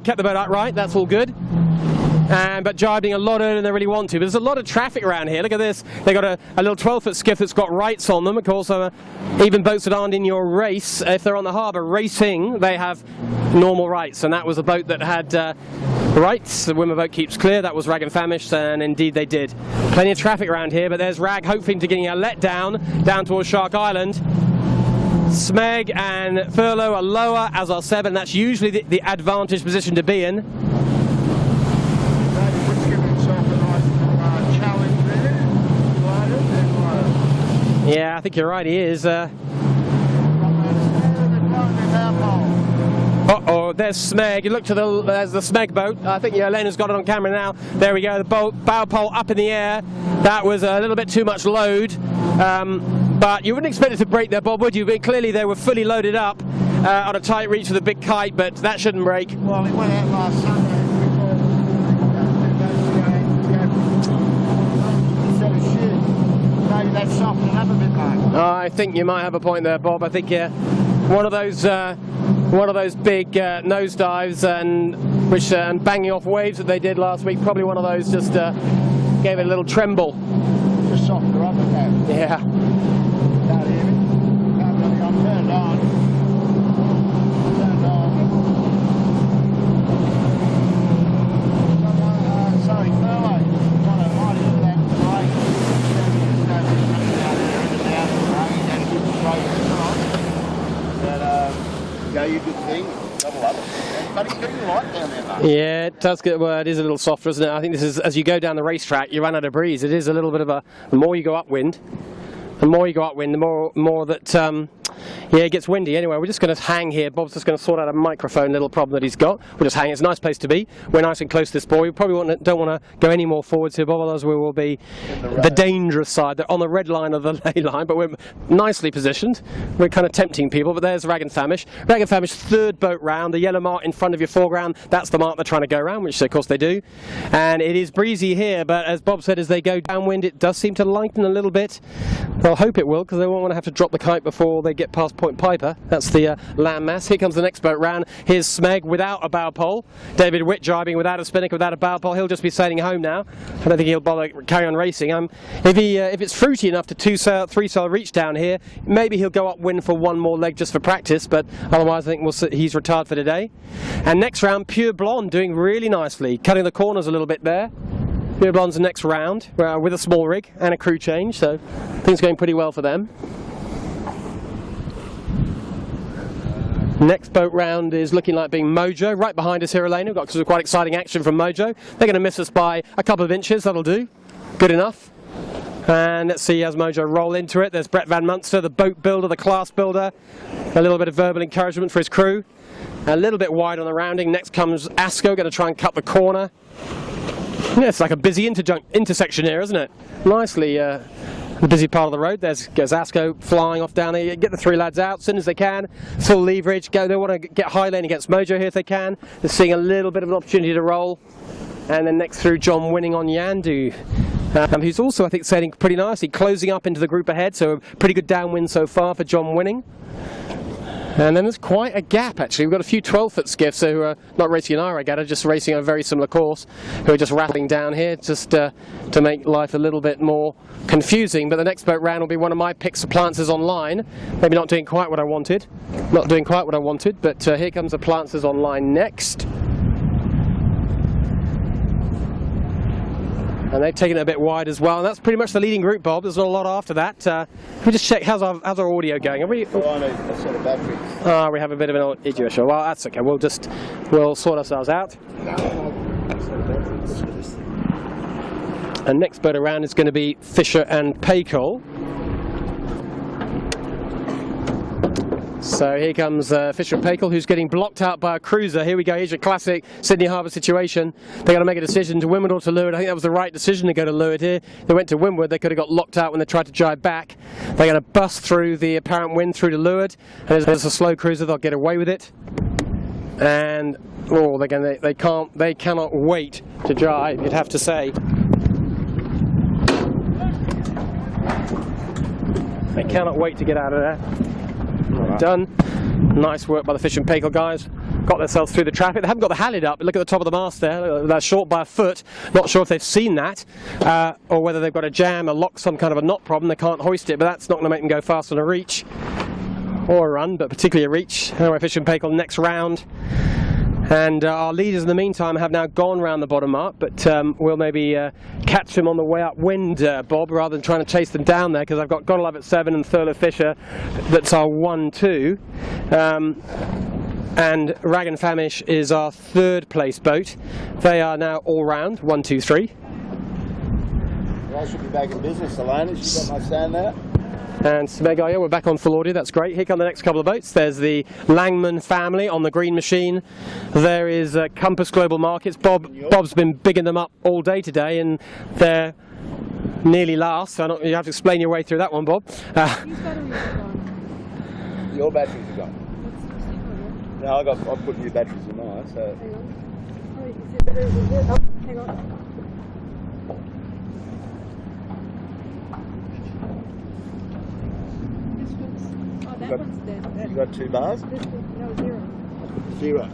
Kept the boat upright, that's all good. But jibing a lot earlier than they really want to. But there's a lot of traffic around here. Look at this. They've got a little 12-foot skiff that's got rights on them. Of course, even boats that aren't in your race, if they're on the harbour racing, they have normal rights. And that was a boat that had rights. The Wimmer boat keeps clear. That was Rag and Famish, and indeed they did. Plenty of traffic around here, but there's Rag hoping to getting a letdown down towards Shark Island. Smeg and Furlough are lower, as are 7. That's usually the advantage position to be in. Yeah, I think you're right, he is. Uh-oh, there's Smeg. You look to there's the Smeg boat. I think Elena's got it on camera now. There we go, the bow pole up in the air. That was a little bit too much load. But you wouldn't expect it to break there, Bob, would you? But clearly they were fully loaded up on a tight reach with a big kite, but that shouldn't break. Well, it went out last Sunday. That softened up a bit, mate. I think you might have a point there, Bob. I think one of those big nosedives and banging off waves that they did last week. Probably one of those just gave it a little tremble. Just softened her up a bit. Yeah. Can't hear me. Can't hear me. I'm turned on. Turned on. Sorry, Furlough. Go, you good thing, double up. But it's getting light down there, mate. Yeah, it does get, well, it is a little softer, isn't it? I think this is, as you go down the racetrack, you run out of breeze. It is a little bit of the more you go upwind, the more that, yeah, it gets windy. Anyway, we're just going to hang here. Bob's just going to sort out a microphone little problem that he's got. We'll just hang. It's a nice place to be. We're nice and close to this buoy. We probably don't want to go any more forwards here, Bob, otherwise we will be the dangerous side. They're on the red line of the ley line, but we're nicely positioned. We're kind of tempting people, but there's Rag and Famish. Rag and Famish, third boat round. The yellow mark in front of your foreground, that's the mark they're trying to go around, which of course they do. And it is breezy here, but as Bob said, as they go downwind, it does seem to lighten a little bit. I'll hope it will, because they won't want to have to drop the kite before they get past Point Piper. That's the landmass. Here comes the next boat round. Here's Smeg without a bow pole. David Witt driving without a spinnaker, without a bow pole. He'll just be sailing home now. I don't think he'll bother carry on racing. If it's fruity enough to 3-sail reach down here, maybe he'll go upwind for one more leg just for practice, but otherwise I think he's retired for today. And next round, Pure Blonde doing really nicely, cutting the corners a little bit there. Pure Blonde's the next round with a small rig and a crew change, so things going pretty well for them. Next boat round is looking like being Mojo. Right behind us here, Elena. We've got some quite exciting action from Mojo. They're going to miss us by a couple of inches. That'll do. Good enough. And let's see as Mojo roll into it. There's Brett Van Munster, the boat builder, the class builder. A little bit of verbal encouragement for his crew. A little bit wide on the rounding. Next comes Asco, going to try and cut the corner. Yeah, it's like a busy intersection here, isn't it? Nicely the busy part of the road. There's Asco flying off down there. Get the three lads out as soon as they can. Full leverage. They want to get high lane against Mojo here if they can. They're seeing a little bit of an opportunity to roll. And then next through, John Winning on Yandu. Who's also, I think, sailing pretty nicely. Closing up into the group ahead. So a pretty good downwind so far for John Winning. And then there's quite a gap, actually. We've got a few 12-foot skiffs who are not racing in our regatta, just racing on a very similar course, who are just rattling down here just to make life a little bit more confusing. But the next boat round will be one of my picks, Appliances Online. Maybe not doing quite what I wanted. But here comes Appliances Online next. And they've taken it a bit wide as well, and that's pretty much the leading group, Bob. There's not a lot after that. Can we just check how's our audio going? Are we? Oh, I need a set of batteries. We have a bit of an issue. Well, that's okay. We'll sort ourselves out. And next boat around is going to be Fisher and Paycole. So here comes Fisher and Paykel, who's getting blocked out by a cruiser. Here we go, here's your classic Sydney Harbour situation. They've got to make a decision to windward or to leeward. I think that was the right decision to go to leeward here. They went to windward, they could have got locked out when they tried to jibe back. They're going to bust through the apparent wind through to leeward. And there's a slow cruiser, they'll get away with it. And, oh, they cannot wait to jibe, you'd have to say. They cannot wait to get out of there. Done. Nice work by the Fish and Paykel guys. Got themselves through the traffic. They haven't got the halliard up. Look at the top of the mast there. They're short by a foot. Not sure if they've seen that or whether they've got a jam, a lock, some kind of a knot problem. They can't hoist it, but that's not going to make them go fast on a reach or a run, but particularly a reach. Anyway, Fish and Paykel next round. And our leaders in the meantime have now gone round the bottom mark, but we'll maybe catch them on the way upwind, Bob, rather than trying to chase them down there, because I've got Gotta Love at 7 and Thurlow Fisher. That's our 1-2. And Rag and Famish is our third place boat. They are now all round, 1, 2, 3. Well, I should be back in business, Alana. She's got my stand there. And Smegaya, we're back on full audio, that's great. Here come the next couple of boats. There's the Langman family on the green machine. There is Compass Global Markets. Bob's been bigging them up all day today, and they're nearly last. So you have to explain your way through that one, Bob. Whose batteries are gone? Your batteries are gone. What's your secret? No, I've put new batteries in mine, so... Hang on. Oh, is it better? Is it? Oh, hang on. This one's... Oh, that one's dead. You got 2 bars? This one, no, 0. 0.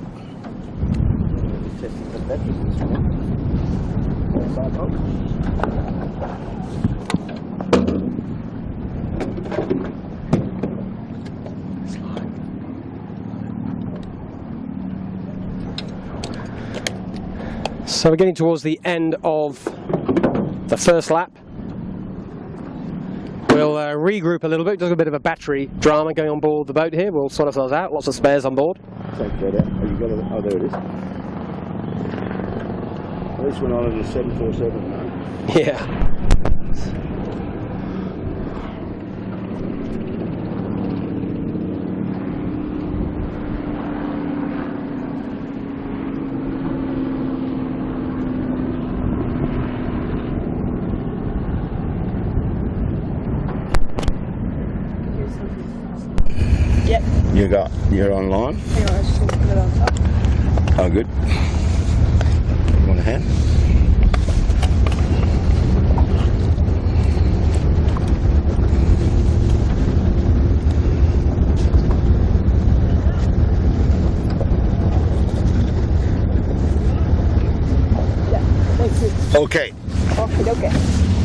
Just testing the batteries this one. Side box. So we're getting towards the end of the first lap. We'll regroup a little bit. Just a bit of a battery drama going on board the boat here. We'll sort ourselves out. Lots of spares on board. Take that out. Oh, you got it. Oh, there it is. This one on it is 747 now. Yeah. Yep. You're online. Hang on, I just want to put it on top. Oh, good. You want a hand? Yeah, thanks. Okay. Okay.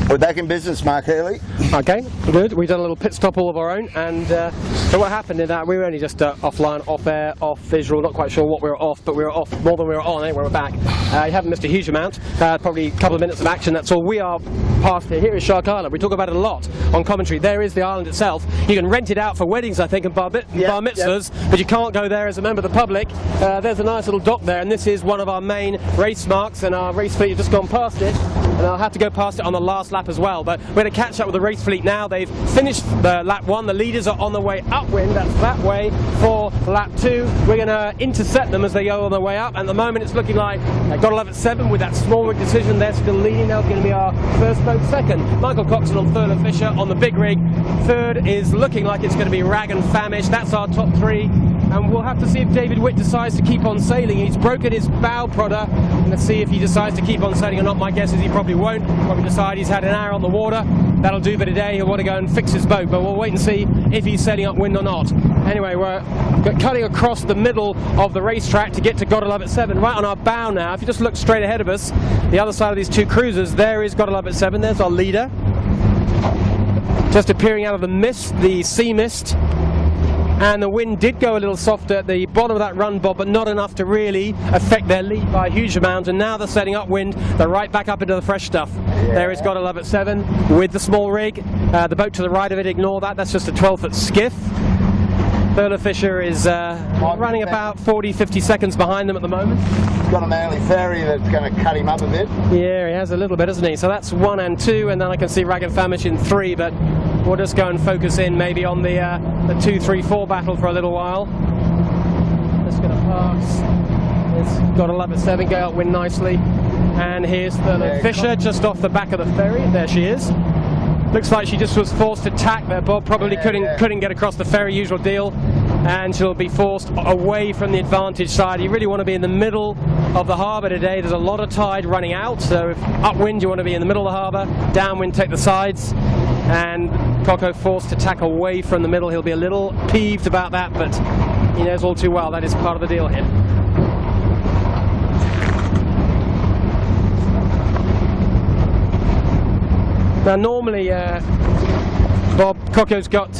We're back in business, Mark Hurley. Okay, good. We've done a little pit stop all of our own, and so what happened in that we were only just offline, off air, off visual, not quite sure what we were off, but we were off more than we were on. Anyway, we're back. You haven't missed a huge amount, probably a couple of minutes of action, that's all. We are past here. Here is Shark Island. We talk about it a lot on commentary. There is the island itself. You can rent it out for weddings, I think, and bar mitzvahs, but you can't go there as a member of the public. There's a nice little dock there, and this is one of our main race marks, and our race fleet have just gone past it, and I'll have to go past it on the last lap as well. But we're going to catch up with the race fleet now. They've finished lap 1. The leaders are on the way upwind. That's that way for lap 2. We're going to intercept them as they go on their way up. And at the moment, it's looking like Gotta Love at 7 with that small rig decision. They're still leading. That's going to be our first boat. Second, Michael Coxon on Thurlow Fisher on the big rig. Third is looking like it's going to be Rag and Famish. That's our top 3. And we'll have to see if David Witt decides to keep on sailing. He's broken his bow prodder. Let's see if he decides to keep on sailing or not. My guess is he probably won't. Probably decide he's had an hour on the water. That'll do for today. He'll want to go and fix his boat, but we'll wait and see if he's sailing upwind or not. Anyway, we're cutting across the middle of the racetrack to get to Gotta Love at 7. Right on our bow now. If you just look straight ahead of us, the other side of these 2 cruisers, there is Gotta Love at 7. There's our leader. Just appearing out of the mist, the sea mist. And the wind did go a little softer at the bottom of that run, Bob, but not enough to really affect their lead by a huge amount. And now they're setting upwind. They're right back up into the fresh stuff. Yeah. There is Gotta Love at 7 with the small rig. The boat to the right of it, ignore that. That's just a 12-foot skiff. Thurlow Fisher is running about 40-50 seconds behind them at the moment. He's got a Manly ferry that's going to cut him up a bit. Yeah, he has a little bit, hasn't he? So that's 1 and 2, and then I can see Rag and Famish in 3, but we'll just go and focus in maybe on the 2-3-4 battle for a little while. Just going to pass. It's got 11-7, go upwind nicely. And here's the Fisher just off the back of the ferry. There she is. Looks like she just was forced to tack there, Bob. Probably couldn't get across the ferry, usual deal. And she'll be forced away from the advantage side. You really want to be in the middle of the harbour today. There's a lot of tide running out, so if upwind you want to be in the middle of the harbour, downwind take the sides. And Coco forced to tack away from the middle. He'll be a little peeved about that, but he knows all too well that is part of the deal here. Now normally, Bob, Coco's got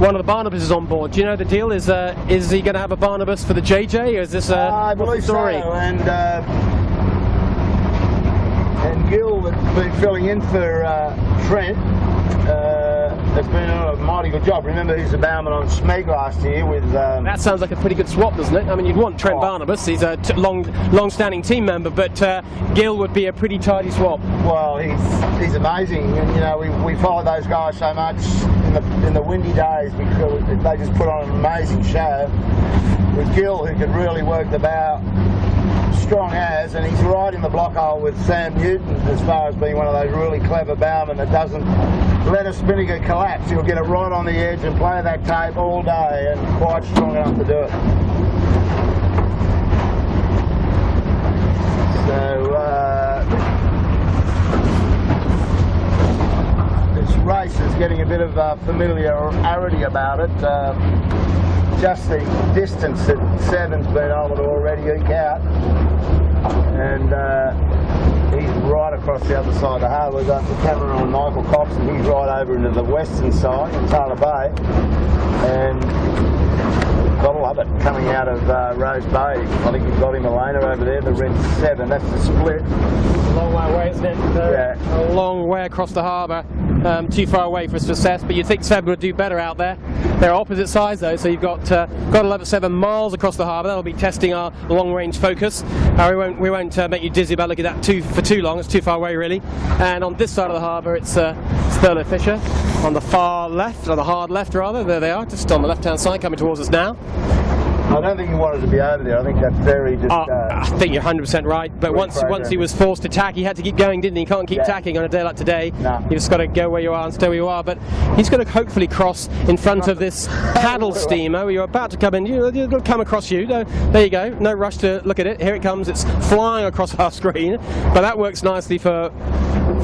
one of the Barnabases on board. Do you know the deal? Is he going to have a Barnabas for the JJ, or is this I believe story? So, and Gil that's been filling in for Trent has been doing a mighty good job. Remember, he's a bowman on Smeg last year with... That sounds like a pretty good swap, doesn't it? I mean, you'd want Trent Barnabas. He's a long-standing team member, but Gil would be a pretty tidy swap. Well, he's amazing, and you know we follow those guys so much in the windy days because they just put on an amazing show. With Gil, who could really work the bow, strong as, and he's right in the block hole with Sam Newton as far as being one of those really clever bowmen that doesn't let a spinnaker collapse. He'll get it right on the edge and play that tape all day, and quite strong enough to do it. So this race is getting a bit of familiarity about it. Just the distance that Seven's been able to already eke out, and he's right across the other side of the harbour. We've got the camera on Michael Cox, and he's right over into the western side in Taylor Bay, and gotta love it coming out of Rose Bay. I think we've got him Elena over there, the red 7. That's the split. It's a long way away, isn't it? Yeah. A long way across the harbour. Too far away for success, but you'd think Seven would do better out there. They're opposite sides though, so you've got 11-7 miles across the harbour. That'll be testing our long-range focus. We won't make you dizzy about looking at that for too long. It's too far away really. And on this side of the harbour, it's Thurlow Fisher on the far left, or the hard left rather. There they are, just on the left-hand side, coming towards us now. I don't think he wanted to be over there. I think that's very just... I think you're 100% right, but once he was forced to tack, he had to keep going, didn't he? He can't keep tacking on a day like today. No. You've just got to go where you are and stay where you are, but he's going to hopefully cross in front of this paddle steamer. You're about to come in, it'll come across you. There you go, no rush to look at it. Here it comes, it's flying across our screen, but that works nicely for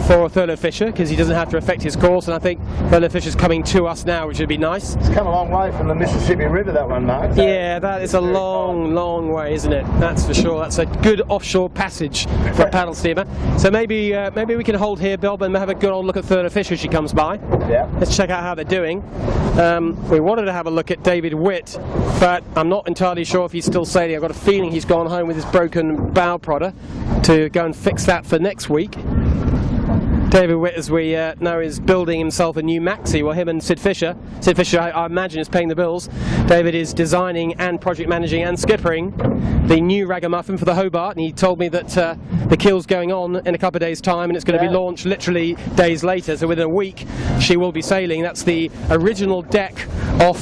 Thurlow Fisher because he doesn't have to affect his course, and I think Thurlow Fisher's coming to us now, which would be nice. It's come a long way from the Mississippi River, that one, Mark. So yeah, that is a long way, isn't it? That's for sure. That's a good offshore passage for a paddle steamer. So maybe we can hold here, Bob, and have a good old look at Thurlow Fisher as she comes by. Yeah. Let's check out how they're doing. We wanted to have a look at David Witt, but I'm not entirely sure if he's still sailing. I've got a feeling he's gone home with his broken bow prodder to go and fix that for next week. David Witt, as we know, is building himself a new maxi. Well, him and Sid Fisher. Sid Fisher, I imagine, is paying the bills. David is designing and project managing and skippering the new Ragamuffin for the Hobart, and he told me that the keel's going on in a couple of days' time, and it's going to be launched literally days later. So within a week, she will be sailing. That's the original deck off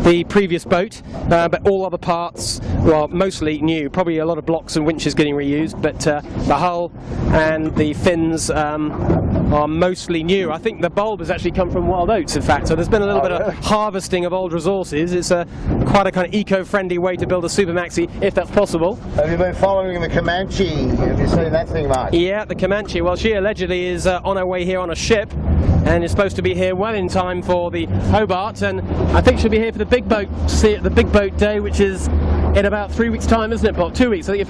the previous boat, but all other parts, well, mostly new. Probably a lot of blocks and winches getting reused, but the hull and the fins are mostly new. I think the bulb has actually come from Wild Oats, in fact, so there's been a little bit of harvesting of old resources. It's quite a kind of eco-friendly way to build a super maxi, if that's possible. Have you been following the Comanche? Have you seen that thing, Mark? Yeah, the Comanche. Well, she allegedly is on her way here on a ship, and is supposed to be here well in time for the Hobart, and I think she'll be here for the big boat, the big boat day, which is in about 3 weeks' time, isn't it, Bob? 2 weeks. I think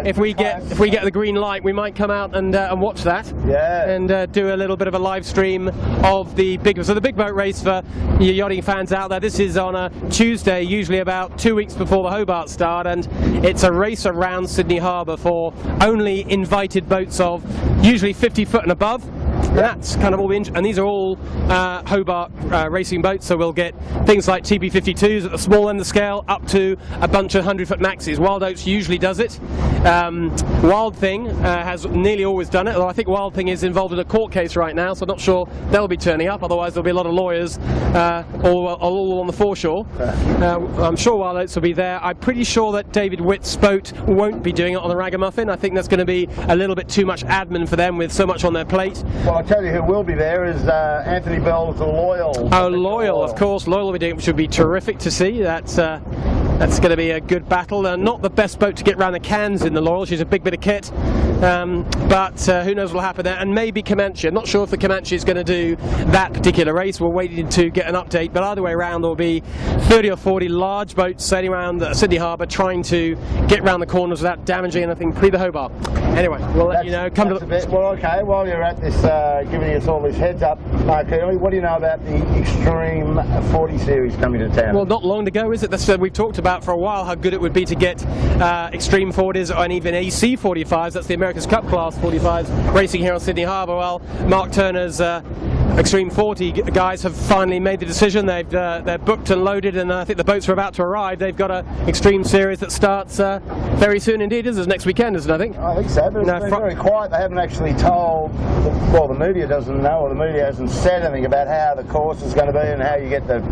if we get the green light, we might come out and watch that. Yeah. And do a little bit of a live stream of the big boat race for your yachting fans out there. This is on a Tuesday, usually about 2 weeks before the Hobart start, and it's a race around Sydney Harbour for only invited boats of usually 50 foot and above. And that's kind of all and these are all Hobart racing boats, so we'll get things like TB52s at the small end of the scale up to a bunch of 100-foot maxis. Wild Oats usually does it. Wild Thing has nearly always done it, although I think Wild Thing is involved in a court case right now, so I'm not sure they'll be turning up, otherwise there'll be a lot of lawyers all on the foreshore. I'm sure Wild Oats will be there. I'm pretty sure that David Witt's boat won't be doing it on the Ragamuffin. I think that's going to be a little bit too much admin for them with so much on their plate. Well, I'll tell you who will be there is Anthony Bell's Loyal. Oh, Loyal, of course. Loyal will be doing it, which would be terrific to see. That's going to be a good battle. Not the best boat to get round the cans in the Loyal. She's a big bit of kit. But who knows what will happen there. And maybe Comanche. I'm not sure if the Comanche is going to do that particular race. We're waiting to get an update. But either way around, there will be 30 or 40 large boats sailing around Sydney Harbour trying to get round the corners without damaging anything pre the Hobart. Anyway, we'll let you know. Well, okay, while you're at this, giving us all this heads up, Mark Early, what do you know about the Extreme 40 series coming to town? Well, not long to go, is it? That's, we've talked about for a while how good it would be to get Extreme 40s and even AC 45s. That's the America's Cup class 45s racing here on Sydney Harbour. Well, Mark Turner's Extreme 40 guys have finally made the decision. They're booked and loaded, and I think the boats are about to arrive. They've got an Extreme series that starts very soon indeed. Is it next weekend, isn't it, I think? I think so, but it's been very quiet. They haven't actually told, well, the media doesn't know, or the media hasn't said anything about how the course is going to be and how you get the,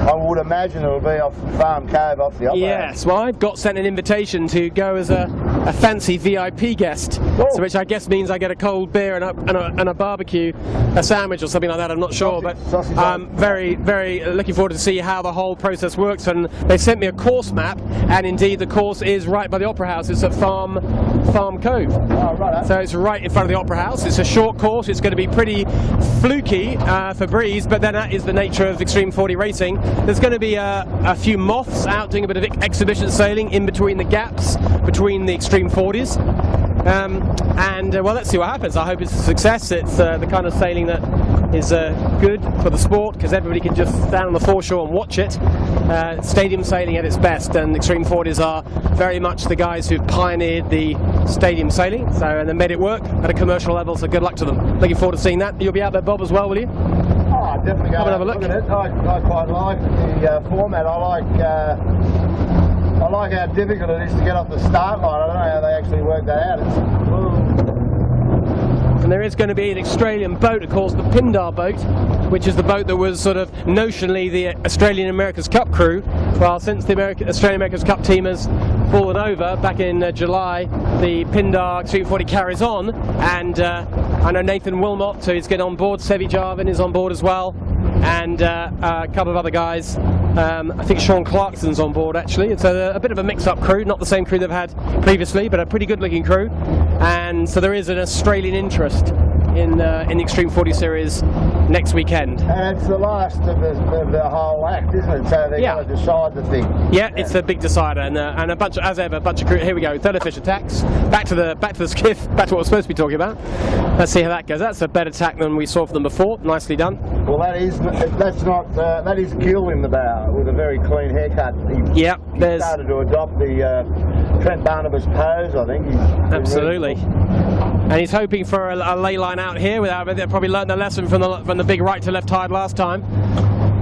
I would imagine it'll be off Farm Cove, off the opera. Yes, well, I've got sent an invitation to go as a fancy VIP guest, so which I guess means I get a cold beer and a barbecue, a sandwich or something like that. I'm not sure, but I'm very, very looking forward to see how the whole process works. And they sent me a course map, and indeed the course is right by the Opera House. It's at Farm Cove. Oh, right. So it's right in front of the Opera House. It's a short course. It's going to be pretty fluky for breeze, but then that is the nature of Extreme 40 racing. There's going to be a few moths out doing a bit of exhibition sailing in between the gaps between the Extreme 40s. Well, let's see what happens. I hope it's a success. It's the kind of sailing that is good for the sport, because everybody can just stand on the foreshore and watch it. Stadium sailing at its best, and Extreme 40s are very much the guys who've pioneered the stadium sailing, and they made it work at a commercial level, so good luck to them. Looking forward to seeing that. You'll be out there, Bob, as well, will you? Oh, I'll definitely go have a look at it. I quite like the format. I like how difficult it is to get off the start line. I don't know how they actually work that out. And there is going to be an Australian boat, of course, the Pindar boat, which is the boat that was sort of notionally the Australian America's Cup crew. Well, since the Australian America's Cup team has fallen over back in July, the Pindar Extreme 40 carries on, and I know Nathan Wilmot, so he's getting on board. Sevi Jarvin is on board as well, and a couple of other guys. I think Sean Clarkson's on board, actually. It's a bit of a mix-up crew, not the same crew they've had previously, but a pretty good-looking crew. And so there is an Australian interest in the Extreme 40 series next weekend. And it's the last of the whole act, isn't it? So they're going to decide the thing. Yeah, it's the big decider, and a bunch of, as ever, a bunch of crew. Here we go. Third fish attacks. Back to the skiff. Back to what we're supposed to be talking about. Let's see how that goes. That's a better tack than we saw for them before. Nicely done. Well, that is Gill in the bow with a very clean haircut. He started to adopt the Trent Barnabas pose, I think. Absolutely. And he's hoping for a ley line out here. They probably learned their lesson from the big right to left tide last time.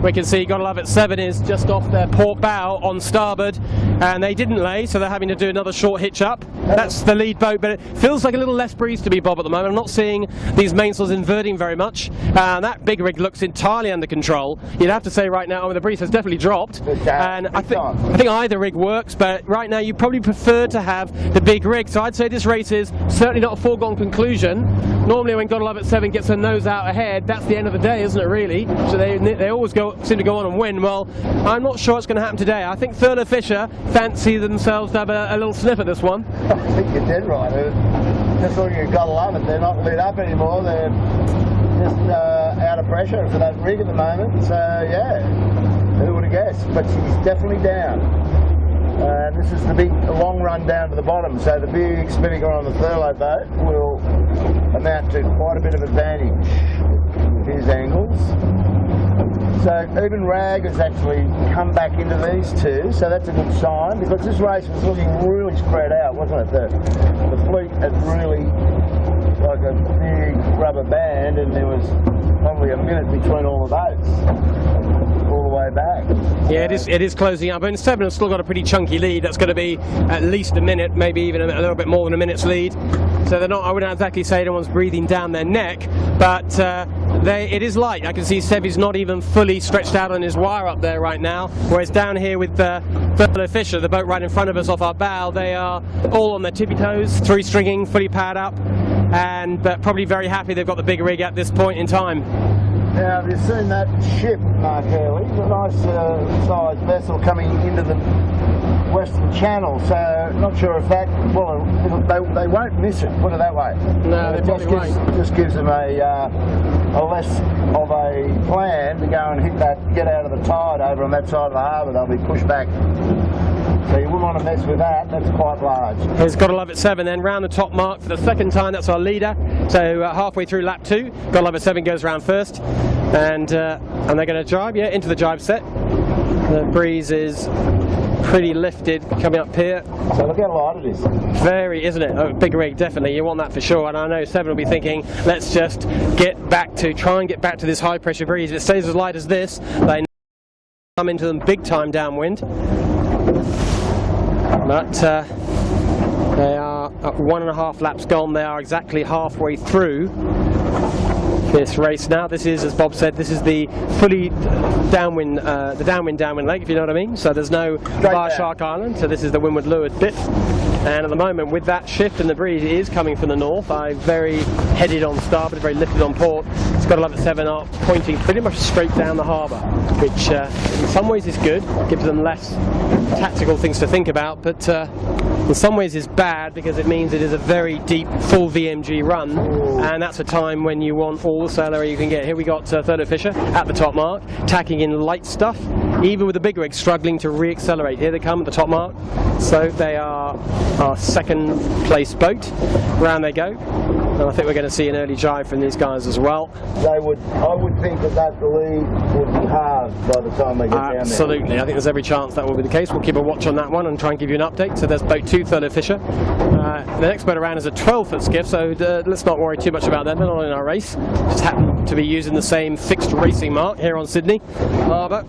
We can see Gotta Love It 7 is just off their port bow on starboard, and they didn't lay, so they're having to do another short hitch up. That's the lead boat, but it feels like a little less breeze to me, Bob, at the moment. I'm not seeing these mainsails inverting very much. That big rig looks entirely under control. You'd have to say right now, the breeze has definitely dropped, and I think either rig works, but right now you probably prefer to have the big rig. So I'd say this race is certainly not a foregone conclusion. Normally when Gotta Love It 7 gets her nose out ahead, that's the end of the day, isn't it, really? So they always seem to go on and win. Well, I'm not sure it's going to happen today. I think Thurlow Fisher fancy themselves to have a little sniff at this one. I think you're dead right. Just looking at Gotta Love It, they're not lit up anymore. They're just out of pressure for that rig at the moment. So, yeah, who would have guessed? But she's definitely down. This is the big long run down to the bottom, so the big spinnaker on the Thurlow boat will amount to quite a bit of advantage with his angles. So even Rag has actually come back into these two, so that's a good sign, because this race was looking really spread out, wasn't it? The fleet had really like a big rubber band, and there was probably a minute between all the boats, all the way back. Yeah, it is closing up. And Seven has still got a pretty chunky lead. That's going to be at least a minute, maybe even a little bit more than a minute's lead. So they're not. I wouldn't exactly say anyone's breathing down their neck, but it is light. I can see Sevy's not even fully stretched out on his wire up there right now. Whereas down here with Thurlow Fisher, the boat right in front of us off our bow, they are all on their tippy toes, three stringing, fully powered up, but probably very happy they've got the big rig at this point in time. Now, have you seen that ship, Mark Hurley? It's a nice sized vessel coming into the Western Channel, so not sure if that, well, they won't miss it, put it that way. No, they probably won't. Just gives them a less of a plan to go and get out of the tide over on that side of the harbour. They'll be pushed back. So you wouldn't want to mess with that, that's quite large. He's got to love it 7 then, round the top mark for the second time, that's our leader. So halfway through lap 2, got to love it 7 goes round first. And they're going to jibe, yeah, into the jibe set. The breeze is pretty lifted coming up here. So look how light it is. Very, isn't it? Oh, big rig, definitely. You want that for sure. And I know 7 will be thinking, let's just try and get back to this high pressure breeze. If it stays as light as this, they come into them big time downwind. But they are at 1.5 laps gone. They are exactly halfway through this race now. This is, as Bob said, this is the fully downwind lake, if you know what I mean. So there's no bar Shark Island, so this is the windward leeward bit. And at the moment, with that shift in the breeze, it is coming from the north. I'm very headed on starboard, very lifted on port. It's got 11.7 up, pointing pretty much straight down the harbour, which in some ways is good, gives them less tactical things to think about, but in some ways is bad because it means it is a very deep, full VMG run, and that's a time when you want all the sail area you can get. Here we got Thurlow Fisher at the top mark, tacking in light stuff, even with the big rig struggling to re-accelerate. Here they come at the top mark, so they are our second place boat. Round they go, and I think we're going to see an early jibe from these guys as well. I would think that the lead would be hard by the time they get down there. Absolutely, I think there's every chance that will be the case. We'll keep a watch on that one and try and give you an update. So there's boat 2, Thurlow Fisher. The next boat around is a 12-foot skiff, so let's not worry too much about them. They're not in our race. Just happen to be using the same fixed racing mark here on Sydney Harbour.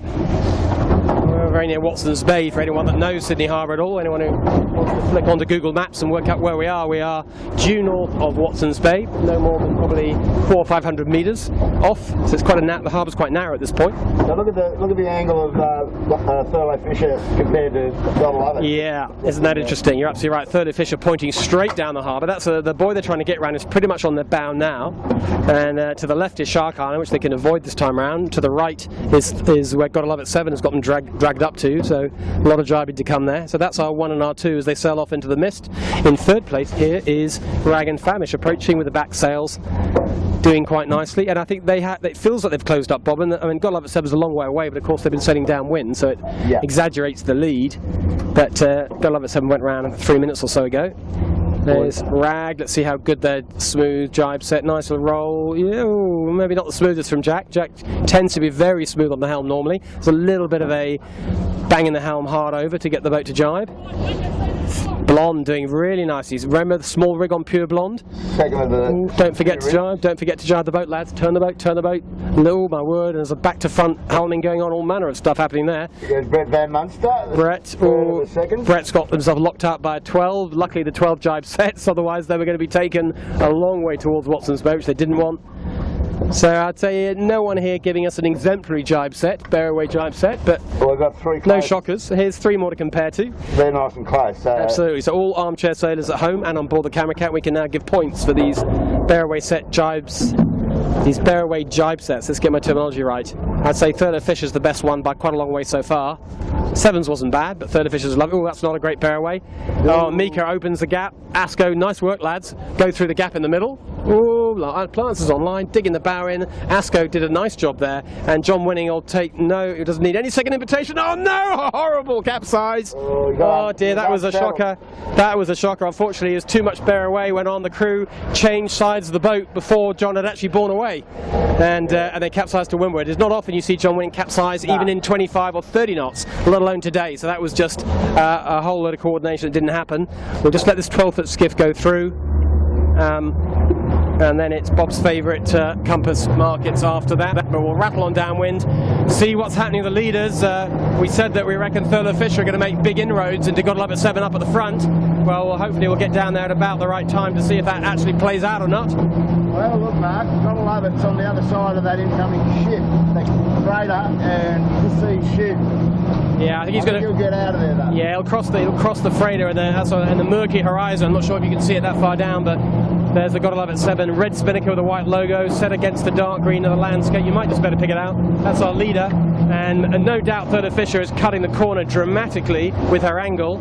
We're very near Watson's Bay for anyone that knows Sydney Harbour at all. Anyone who wants to flick onto Google Maps and work out where we are due north of Watson's Bay, no more than probably 400 or 500 metres off. So it's quite the harbour's quite narrow at this point. Now look at the angle of Thurlow Fisher compared to Double Other. Yeah, isn't that interesting? You're absolutely right. Thurlow Fisher pointing straight down the harbour. That's the buoy they're trying to get around is pretty much on their bow now, and to the left is Shark Island, which they can avoid this time round. To the right is where Gotta Love It 7 has got them dragged up to, so a lot of jibing to come there. So that's our 1 and our 2 as they sail off into the mist. In third place here is Rag and Famish approaching with the back sails, doing quite nicely, and I think it feels like they've closed up, Bob. And I mean, Gotta Love It 7 is a long way away, but of course they've been sailing downwind, so it exaggerates the lead. But Gotta Love It 7 went round 3 minutes or so ago. There's Rag. Let's see how good their smooth jibe set. Nice little roll. Yeah, maybe not the smoothest from Jack. Jack tends to be very smooth on the helm normally. There's a little bit of a banging the helm hard over to get the boat to jibe. Blonde doing really nicely. Remember the small rig on Pure Blonde? Don't forget to jibe. Don't forget to jibe the boat, lads. Turn the boat. Turn the boat. No, my word. And there's a back to front helming going on. All manner of stuff happening there. There's Brett Van Munster. Brett's got themselves locked up by a 12. Luckily the 12 jibe sets. Otherwise they were going to be taken a long way towards Watson's boat, which they didn't want. So I'd say no one here giving us an exemplary jibe set, bear-away jibe set, but we've got 3 close. No shockers. Here's 3 more to compare to. They're nice and close. Absolutely. So all armchair sailors at home and on board the Camera Cat, we can now give points for these bear-away set jibes. These bear-away jibe sets. Let's get my terminology right. I'd say Thurlow Fisher's the best one by quite a long way so far. Sevens wasn't bad, but Thurlow Fisher's lovely. Oh, that's not a great bear-away. Oh, Mika opens the gap. Asco, nice work, lads. Go through the gap in the middle. Oh, Plants is online, digging the bow in. Asco did a nice job there, and John Winning will take no. He doesn't need any second invitation. Oh no! Horrible capsize. Oh dear, that was a shocker. That was a shocker. Unfortunately, as too much bear away went on, the crew changed sides of the boat before John had actually borne away, and they capsized to windward. It's not often you see John Winning capsize even in 25 or 30 knots, let alone today. So that was just a whole lot of coordination that didn't happen. We'll just let this 12-foot skiff go through. and then it's Bob's favourite compass markets after that. But we'll rattle on downwind, see what's happening to the leaders. We said that we reckon Thurlow Fisher are going to make big inroads into Godlove 7 up at the front. Well, hopefully we'll get down there at about the right time to see if that actually plays out or not. Well, look, Mark, Godlove's on the other side of that incoming ship, the freighter, and to see ship. Yeah, I think he's going to. He'll get out of there, though. Yeah, he'll cross the freighter and the murky horizon. I'm not sure if you can see it that far down, but there's the Godlove 7 red spinnaker with a white logo set against the dark green of the landscape. You might just better pick it out. That's our leader, and no doubt Thurlow Fisher is cutting the corner dramatically with her angle.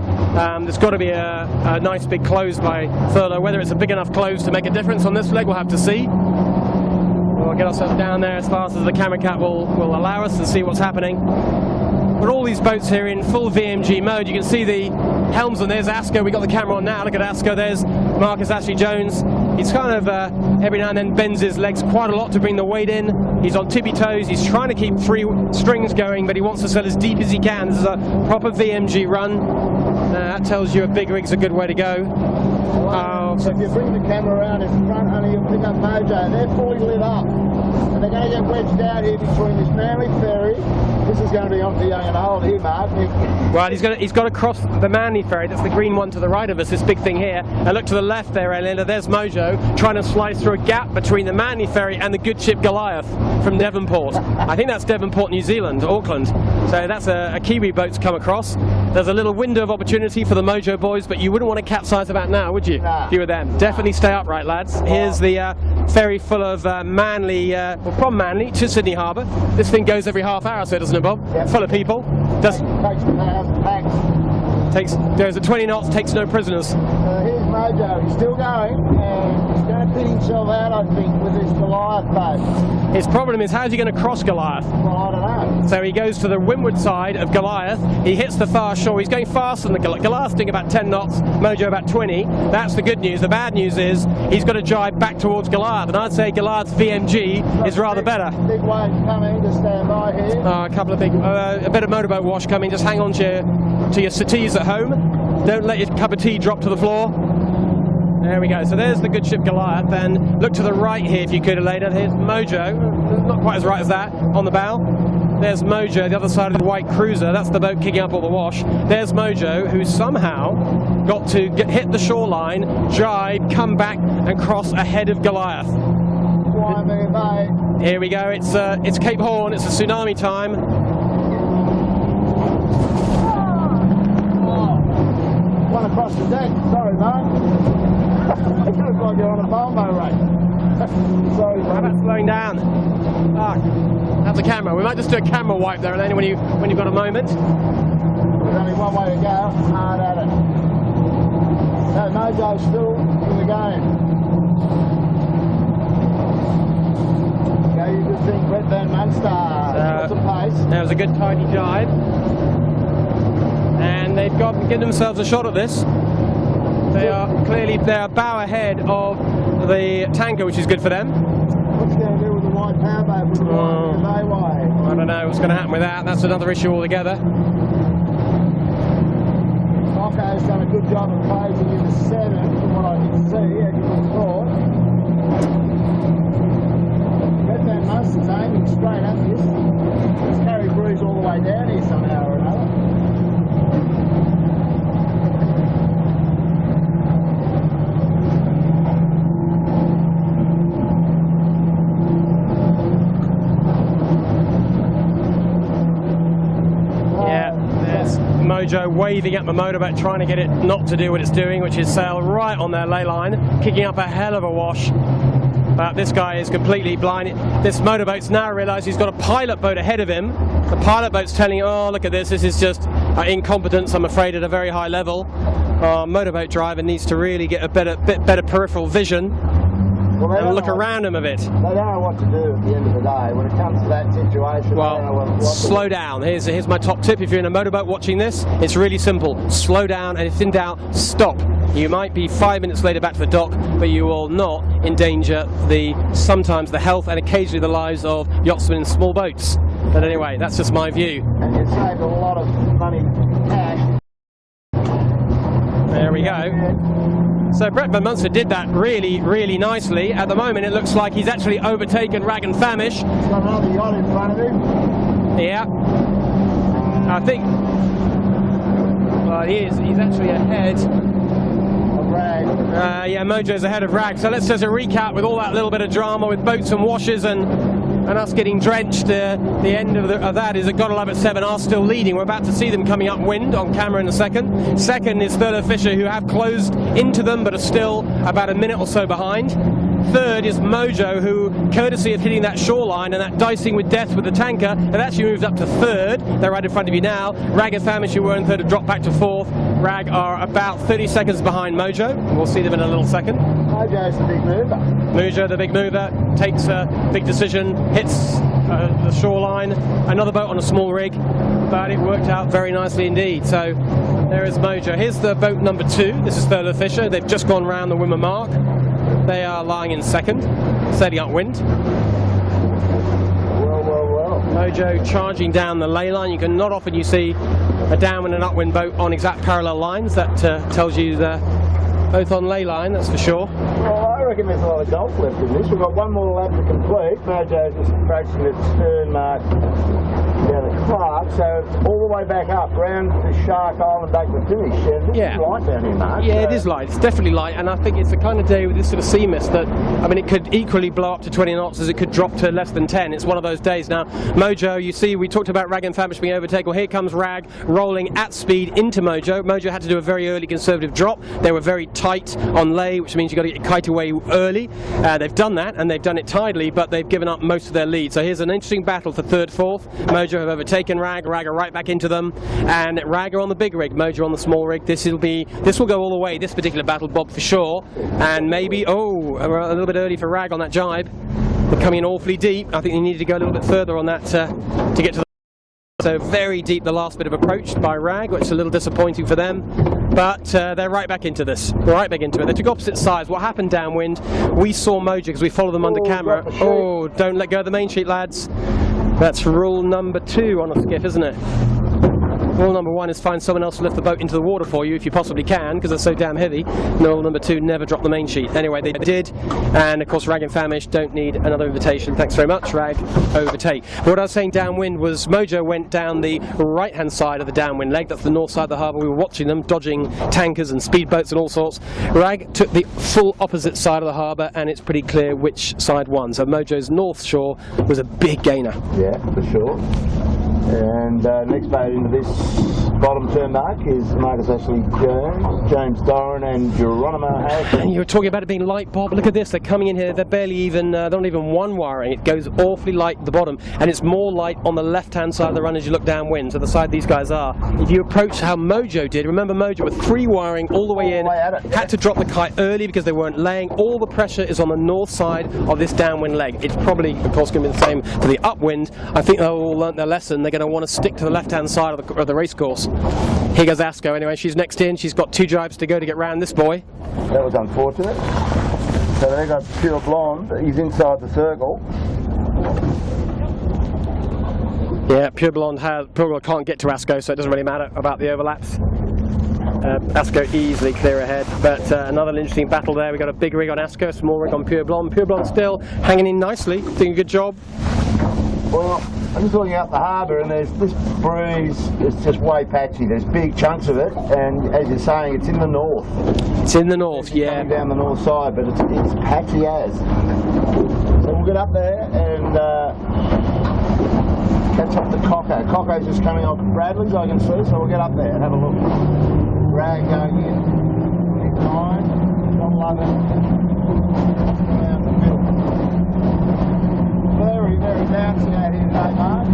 There's got to be a nice big close by Thurlow. Whether it's a big enough close to make a difference on this leg, we'll have to see. We'll get ourselves down there as fast as the camera cat will allow us and see what's happening. But all these boats here in full VMG mode. You can see the helmsman. There's Asker. We got the camera on now. Look at Asker. There's Marcus Ashley Jones. He's kind of every now and then bends his legs quite a lot to bring the weight in. He's on tippy toes. He's trying to keep 3 strings going, but he wants to sail as deep as he can. This is a proper VMG run. That tells you a big rig's a good way to go. So if you bring the camera around in front, honey, you'll pick up Mojo. They're fully lit up. And they're going to get wedged out here between this Manly ferry. This is going to be on for young and old here, Mark. Well, he's got to cross the Manly ferry. That's the green one to the right of us, this big thing here. And look to the left there, Elena. There's Mojo trying to slice through a gap between the Manly ferry and the good ship Goliath from Devonport. I think that's Devonport, New Zealand, Auckland. So that's a Kiwi boat to come across. There's a little window of opportunity for the Mojo boys, but you wouldn't want to capsize about now, would you? Nah. If you were them. Definitely stay upright, lads. Here's the ferry full of Manly, from Manly to Sydney Harbour. This thing goes every half hour, so doesn't it, Bob? Yep. Full of people. Takes 1,000 packs. Goes at 20 knots, takes no prisoners. Here's Mojo. He's still going, and he's going to pit himself out, I think, with this Goliath boat. His problem is, how's he going to cross Goliath? Well, I don't know. So he goes to the windward side of Goliath. He hits the far shore. He's going faster than the Goliath's doing about 10 knots. Mojo about 20. That's the good news. The bad news is he's got to jibe back towards Goliath, and I'd say Goliath's VMG is rather better. Big wave coming to stand by here. A couple of big, a bit of motorboat wash coming. Just hang on to your settees at home. Don't let your cup of tea drop to the floor. There we go. So there's the good ship Goliath. Then look to the right here, if you could, Elena. Here's Mojo. Not quite as right as that on the bow. There's Mojo, the other side of the white cruiser. That's the boat kicking up all the wash. There's Mojo, who somehow got to hit the shoreline, jibe, come back, and cross ahead of Goliath. Here we go. It's Cape Horn. It's a tsunami time. One across the deck. Sorry, mate. It looks like you're on a Volvo race. Sorry, How about slowing down? That's a camera. We might just do a camera wipe there, Elena, when you've got a moment. There's only one way to go. Hard at it. No, Mojo's still in the game. Go, you good thing, Brett Van Munster. Got some pace. That was a good tidy jibe. And they've given themselves a shot at this. They are bow ahead of the tanker, which is good for them. What's going to do with the white powerboat with the white way? I don't know what's going to happen with that. That's another issue altogether. Rocco's done a good job of closing in the 7, from what I can see, as you would have thought. Red Van Munster's aiming straight at this. Let's carry Bruce all the way down here somehow or another. Mojo waving at the motorboat, trying to get it not to do what it's doing, which is sail right on their ley line, kicking up a hell of a wash. But this guy is completely blind. This motorboat's now realised he's got a pilot boat ahead of him. The pilot boat's telling him, oh, look at this is just incompetence, I'm afraid, at a very high level. Our motorboat driver needs to really get a bit better peripheral vision. And look around him a bit. They don't know what to do at the end of the day. When it comes to that situation, well, they don't know what slow down. Here's my top tip. If you're in a motorboat watching this, it's really simple. Slow down, and if in doubt, stop. You might be 5 minutes later back to the dock, but you will not endanger sometimes the health and occasionally the lives of yachtsmen in small boats. But anyway, that's just my view. And you save a lot of money cash. There we go. So Brett Van Munster did that really, really nicely. At the moment, it looks like he's actually overtaken Rag and Famish. He's got another yacht in front of him. Yeah. I think... Well, he's actually ahead. Rag. Yeah, Mojo's ahead of Rag. So let's just a recap with all that little bit of drama with boats and washers and us getting drenched. The end of that is that God Love at 7 are still leading. We're about to see them coming upwind on camera in a second. Second is Thurlow Fisher, who have closed into them but are still about a minute or so behind. Third is Mojo, who, courtesy of hitting that shoreline and that dicing with death with the tanker, have actually moved up to third. They're right in front of you now. Rag and Famish, who were in third, have dropped back to fourth. Rag are about 30 seconds behind Mojo. We'll see them in a little second. Mojo's the big mover. Mojo, the big mover, takes a big decision, hits the shoreline. Another boat on a small rig, but it worked out very nicely indeed. So there is Mojo. Here's the boat number 2. This is Thurlow Fisher. They've just gone round the Wimmer Mark. They are lying in second, setting upwind. Well. Mojo charging down the ley line. Not often you see a downwind and upwind boat on exact parallel lines. That tells you they're both on ley line, that's for sure. Well, I reckon there's a lot of golf left in this. We've got one more lap to complete. Mojo's just approaching the stern mark down at Clark, so all the way back up, round the Shark Island back to the finish. This is light down here, Mark. Yeah, it is light. It's definitely light, and I think it's the kind of day with this sort of sea mist that, I mean, it could equally blow up to 20 knots as it could drop to less than 10. It's one of those days. Now, Mojo, you see, we talked about Rag and Famish being overtaken. Well, here comes Rag rolling at speed into Mojo. Mojo had to do a very early conservative drop. They were very tight on lay, which means you've got to get kite away early. They've done that, and they've done it tidily, but they've given up most of their lead. So here's an interesting battle for third, fourth. Mojo have overtaken Rag. Rag are right back into them, and Rag are on the big rig, Mojo on the small rig. This will go all the way, this particular battle, Bob, for sure. And maybe, a little bit early for Rag on that jibe. They're coming in awfully deep. I think they needed to go a little bit further on that to get to the... So very deep, the last bit of approach by Rag, which is a little disappointing for them. But they're right back into this, right back into it. They took opposite sides. What happened downwind, we saw Mojo because we followed them under camera. Oh, don't let go of the main sheet, lads. That's rule number 2 on a skiff, isn't it? Rule number 1 is find someone else to lift the boat into the water for you if you possibly can, because they're so damn heavy. Rule number 2, never drop the main sheet. Anyway, they did, and of course Rag and Famish don't need another invitation. Thanks very much, Rag, overtake. But what I was saying downwind was Mojo went down the right-hand side of the downwind leg. That's the north side of the harbour. We were watching them, dodging tankers and speedboats and all sorts. Rag took the full opposite side of the harbour, and it's pretty clear which side won. So Mojo's north shore was a big gainer. Yeah, for sure. And next boat into this bottom turn mark is Marcus Ashley Jones, James Doran and Geronimo Harrison. And you were talking about it being light, Bob. Look at this, they're coming in here, they're barely even, they're not even one wiring. It goes awfully light at the bottom, and it's more light on the left-hand side of the run as you look downwind, so the side these guys are. If you approach how Mojo did, remember Mojo with 3 wiring all the way in, had to drop the kite early because they weren't laying. All the pressure is on the north side of this downwind leg. It's probably, of course, going to be the same for the upwind. I think they've all learnt their lesson. They're going to want to stick to the left-hand side of the race course. Here goes Asko anyway, she's next in, she's got 2 jibes to go to get round this boy. That was unfortunate. So they got Pure Blonde, he's inside the circle. Yeah, Pure Blonde can't get to Asko, so it doesn't really matter about the overlaps. Asko easily clear ahead, but another interesting battle there. We've got a big rig on Asko, small rig on Pure Blonde. Pure Blonde still hanging in nicely, doing a good job. Well, I'm just looking out the harbour, and there's this breeze. It's just way patchy. There's big chunks of it, and as you're saying, it's in the north. It's in the north, yeah. Coming down the north side, but it's patchy as. So we'll get up there and catch up to Coco. Coco's just coming off Bradley's, I can see, so we'll get up there and have a look. Rag going in, 9, John Lovett around the middle. Very, very bouncy out here today, Mark.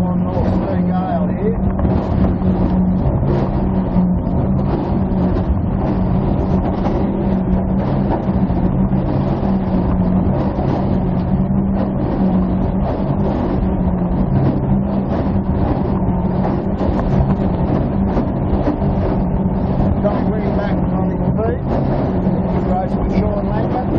On North Sea gale here. Going wing back on his feet. Race with Sean Langford.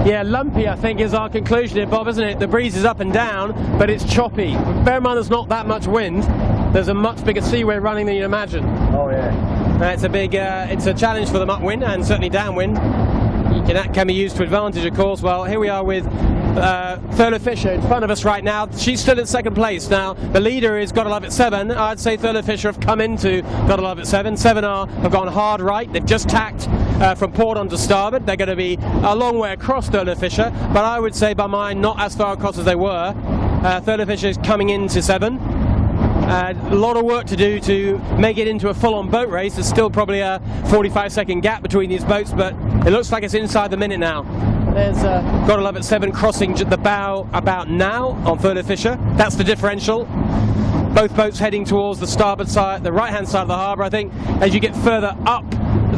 Yeah, lumpy I think is our conclusion here, Bob, isn't it? The breeze is up and down, but it's choppy. Bear in mind there's not that much wind. There's a much bigger seaway running than you'd imagine. Oh yeah. It's a big, it's a challenge for them upwind and certainly downwind. That can be used to advantage, of course. Well, here we are with Thurlow Fisher in front of us right now. She's still in second place. Now, the leader is Gotta Love It 7. I'd say Thurlow Fisher have come into Gotta Love It 7. 7 have gone hard right. They've just tacked from port onto starboard. They're going to be a long way across Thurlow Fisher, but I would say by mine not as far across as they were. Thurlow Fisher is coming into 7. A lot of work to do to make it into a full-on boat race. There's still probably a 45-second gap between these boats, but it looks like it's inside the minute now. There's Gotta Love It 7 crossing the bow about now on Thurlow Fisher. That's the differential. Both boats heading towards the starboard side, the right-hand side of the harbour. I think as you get further up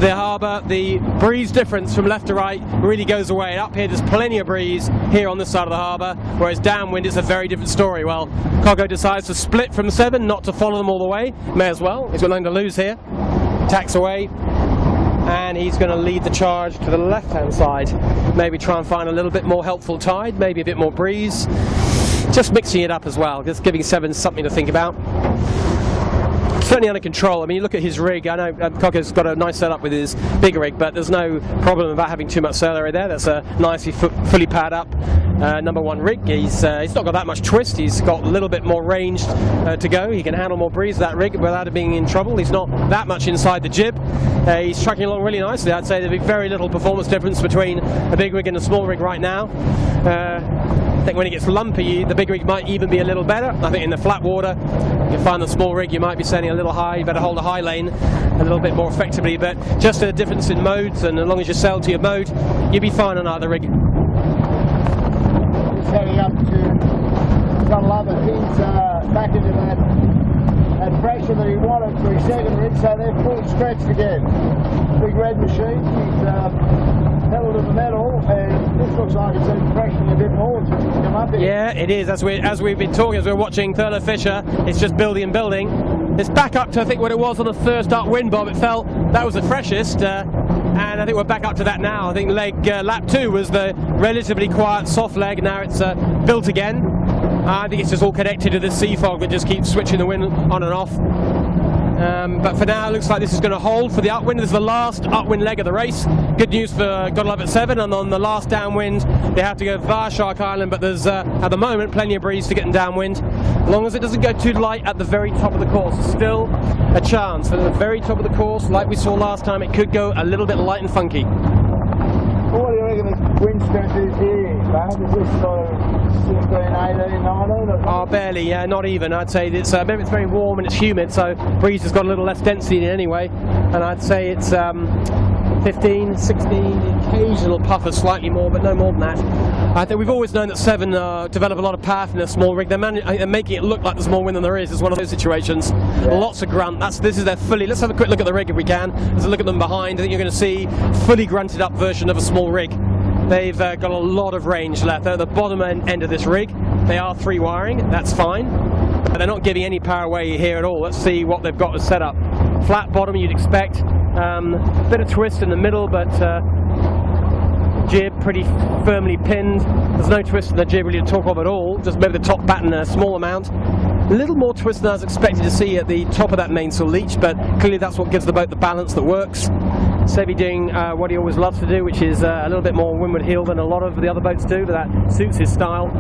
the harbour, the breeze difference from left to right really goes away. Up here there's plenty of breeze here on this side of the harbour, whereas downwind it's a very different story. Well, Coggo decides to split from 7, not to follow them all the way. May as well, he's got nothing to lose here. Tacks away, and he's going to lead the charge to the left-hand side. Maybe try and find a little bit more helpful tide, maybe a bit more breeze. Just mixing it up as well, just giving 7 something to think about. Certainly under control. I mean, you look at his rig. I know Coggo's got a nice setup with his big rig, but there's no problem about having too much sail area there. That's a nicely fully paired up number 1 rig. He's not got that much twist. He's got a little bit more range to go. He can handle more breeze with that rig without it being in trouble. He's not that much inside the jib. He's trucking along really nicely. I'd say there'd be very little performance difference between a big rig and a small rig right now. I think when it gets lumpy, the big rig might even be a little better. I think in the flat water, you find the small rig, you might be sailing a little high. You better hold a high lane a little bit more effectively. But just a difference in modes, and as long as you sail to your mode, you'll be fine on either rig. He's heading up to Gotta Love It. He's back into that pressure that he wanted for his second rig, so they're full stretched again. Big red machine. He's pedal to the metal, and this looks like it's pressuring a bit more to come up here. Yeah, it is. As we've been talking, as we're watching Thurlow Fisher, it's just building and building. It's back up to I think what it was on the first upwind, Bob. It felt that was the freshest, and I think we're back up to that now. I think lap 2 was the relatively quiet, soft leg. Now it's built again. I think it's just all connected to the sea fog that just keeps switching the wind on and off. But for now, it looks like this is going to hold for the upwind. This is the last upwind leg of the race. Good news for Gotta Love It 7, and on the last downwind, they have to go via Shark Island, but there's, at the moment, plenty of breeze to get in downwind. As long as it doesn't go too light at the very top of the course, still a chance. At the very top of the course, like we saw last time, it could go a little bit light and funky. Well, what do you reckon the wind strength is here, Brad? Is this sort of 16, 18, 19? Oh, barely, yeah, not even. I'd say it's maybe it's very warm and it's humid, so breeze has got a little less density in it anyway. And I'd say it's 15, 16, occasional puffers, slightly more, but no more than that. I think we've always known that 7 develop a lot of power from their small rig. They're making it look like there's more wind than there is. It's one of those situations. Yeah. Lots of grunt. This is their fully. Let's have a quick look at the rig if we can. Let's look at them behind. I think you're going to see fully grunted up version of a small rig. They've got a lot of range left. They're at the bottom end of this rig. They are 3 wiring. That's fine. But they're not giving any power away here at all. Let's see what they've got as set up. Flat bottom, you'd expect. Bit of twist in the middle, but jib pretty firmly pinned. There's no twist in the jib really to talk of at all. Just maybe the top batten a small amount. A little more twist than I was expected to see at the top of that mainsail leach, but clearly that's what gives the boat the balance that works. Sevi doing what he always loves to do, which is a little bit more windward heel than a lot of the other boats do. That suits his style.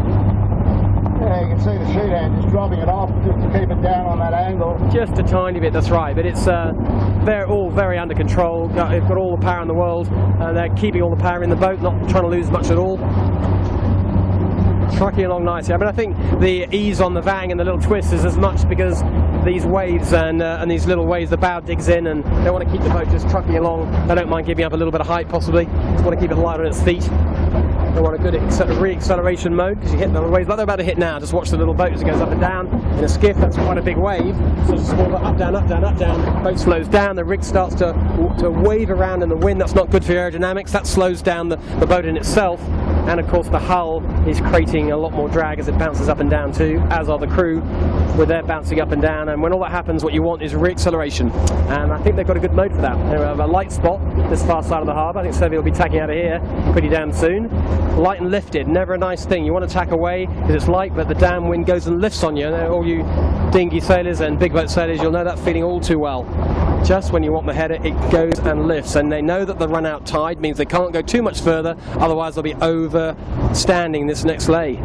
Yeah, you can see the sheet hand just dropping it off just to keep it down on that angle. Just a tiny bit, that's right, but it's they're all very under control. They've got all the power in the world, and they're keeping all the power in the boat, not trying to lose much at all. Trucking along nicely. I mean, I think the ease on the vang and the little twist is as much because these waves and these little waves, the bow digs in, and they want to keep the boat just trucking along. They don't mind giving up a little bit of height, possibly. Just want to keep it light on its feet. They want a good re-acceleration mode because you hit the waves like they're about to hit now. Just watch the little boat as it goes up and down. In a skiff, that's quite a big wave. So it's small, up, down, up, down, up, down. Boat slows down. The rig starts to wave around in the wind. That's not good for your aerodynamics. That slows down the boat in itself. and of course the hull is creating a lot more drag as it bounces up and down too, as are the crew with their bouncing up and down, and when all that happens what you want is re-acceleration, and I think they've got a good mode for that. They have a light spot this far side of the harbour. I think Sevi will be tacking out of here pretty damn soon. Light and lifted, never a nice thing. You want to tack away because it's light, but the damn wind goes and lifts on you. And all you dinghy sailors and big boat sailors, you'll know that feeling all too well. Just when you want the header, it goes and lifts, and they know that the run out tide means they can't go too much further, otherwise they'll be overstanding this next lay.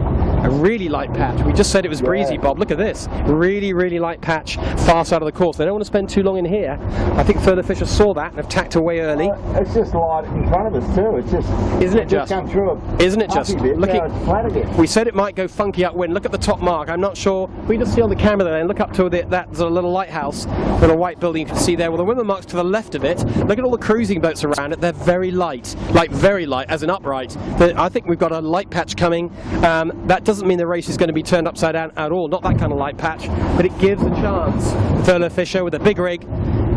A really light patch. We just said it was breezy, Bob. Look at this. Really, really light patch, far side of the course. They don't want to spend too long in here. I think further fishers saw that and have tacked away early. It's just light in front of us too. It's just. Isn't it just? Come through Isn't it just? Looking. It's flat again. We said it might go funky upwind. Look at the top mark. I'm not sure. We just see on the camera there and look up to that sort of little lighthouse, little white building you can see there. Well, the windmill mark's to the left of it. Look at all the cruising boats around it. They're very light, like very light, as in upright. I think we've got a light patch coming. That doesn't mean the race is going to be turned upside down at all. Not that kind of light patch, but it gives a chance for further fisher with a big rig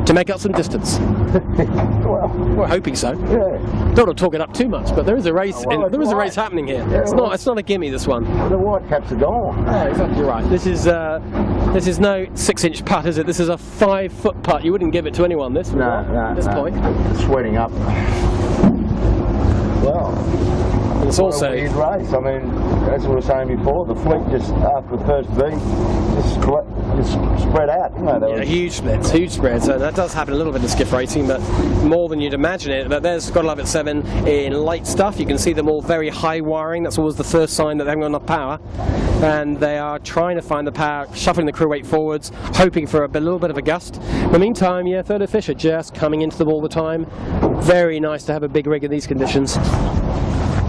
to make up some distance. Well, we're hoping so. Yeah. Don't want to talk it up too much, but there is a race. Well, there is a race happening here. Yeah, It's not a gimme, this one. The white caps are gone. Oh, exactly right. This is no 6-inch putt, is it? This is a 5-foot putt. You wouldn't give it to anyone. This point. It's sweating up. Well. It's also a weird race. I mean, as we were saying before, the fleet just after the first beat just spread out, didn't they? Yeah, huge spreads. So that does happen a little bit in skiff racing, but more than you'd imagine it. But there's Gotta Love It 7 in light stuff. You can see them all very high wiring. That's always the first sign that they haven't got enough power, and they are trying to find the power, shuffling the crew weight forwards, hoping for a little bit of a gust. In the meantime, yeah, Further Fisher just coming into them all the time. Very nice to have a big rig in these conditions.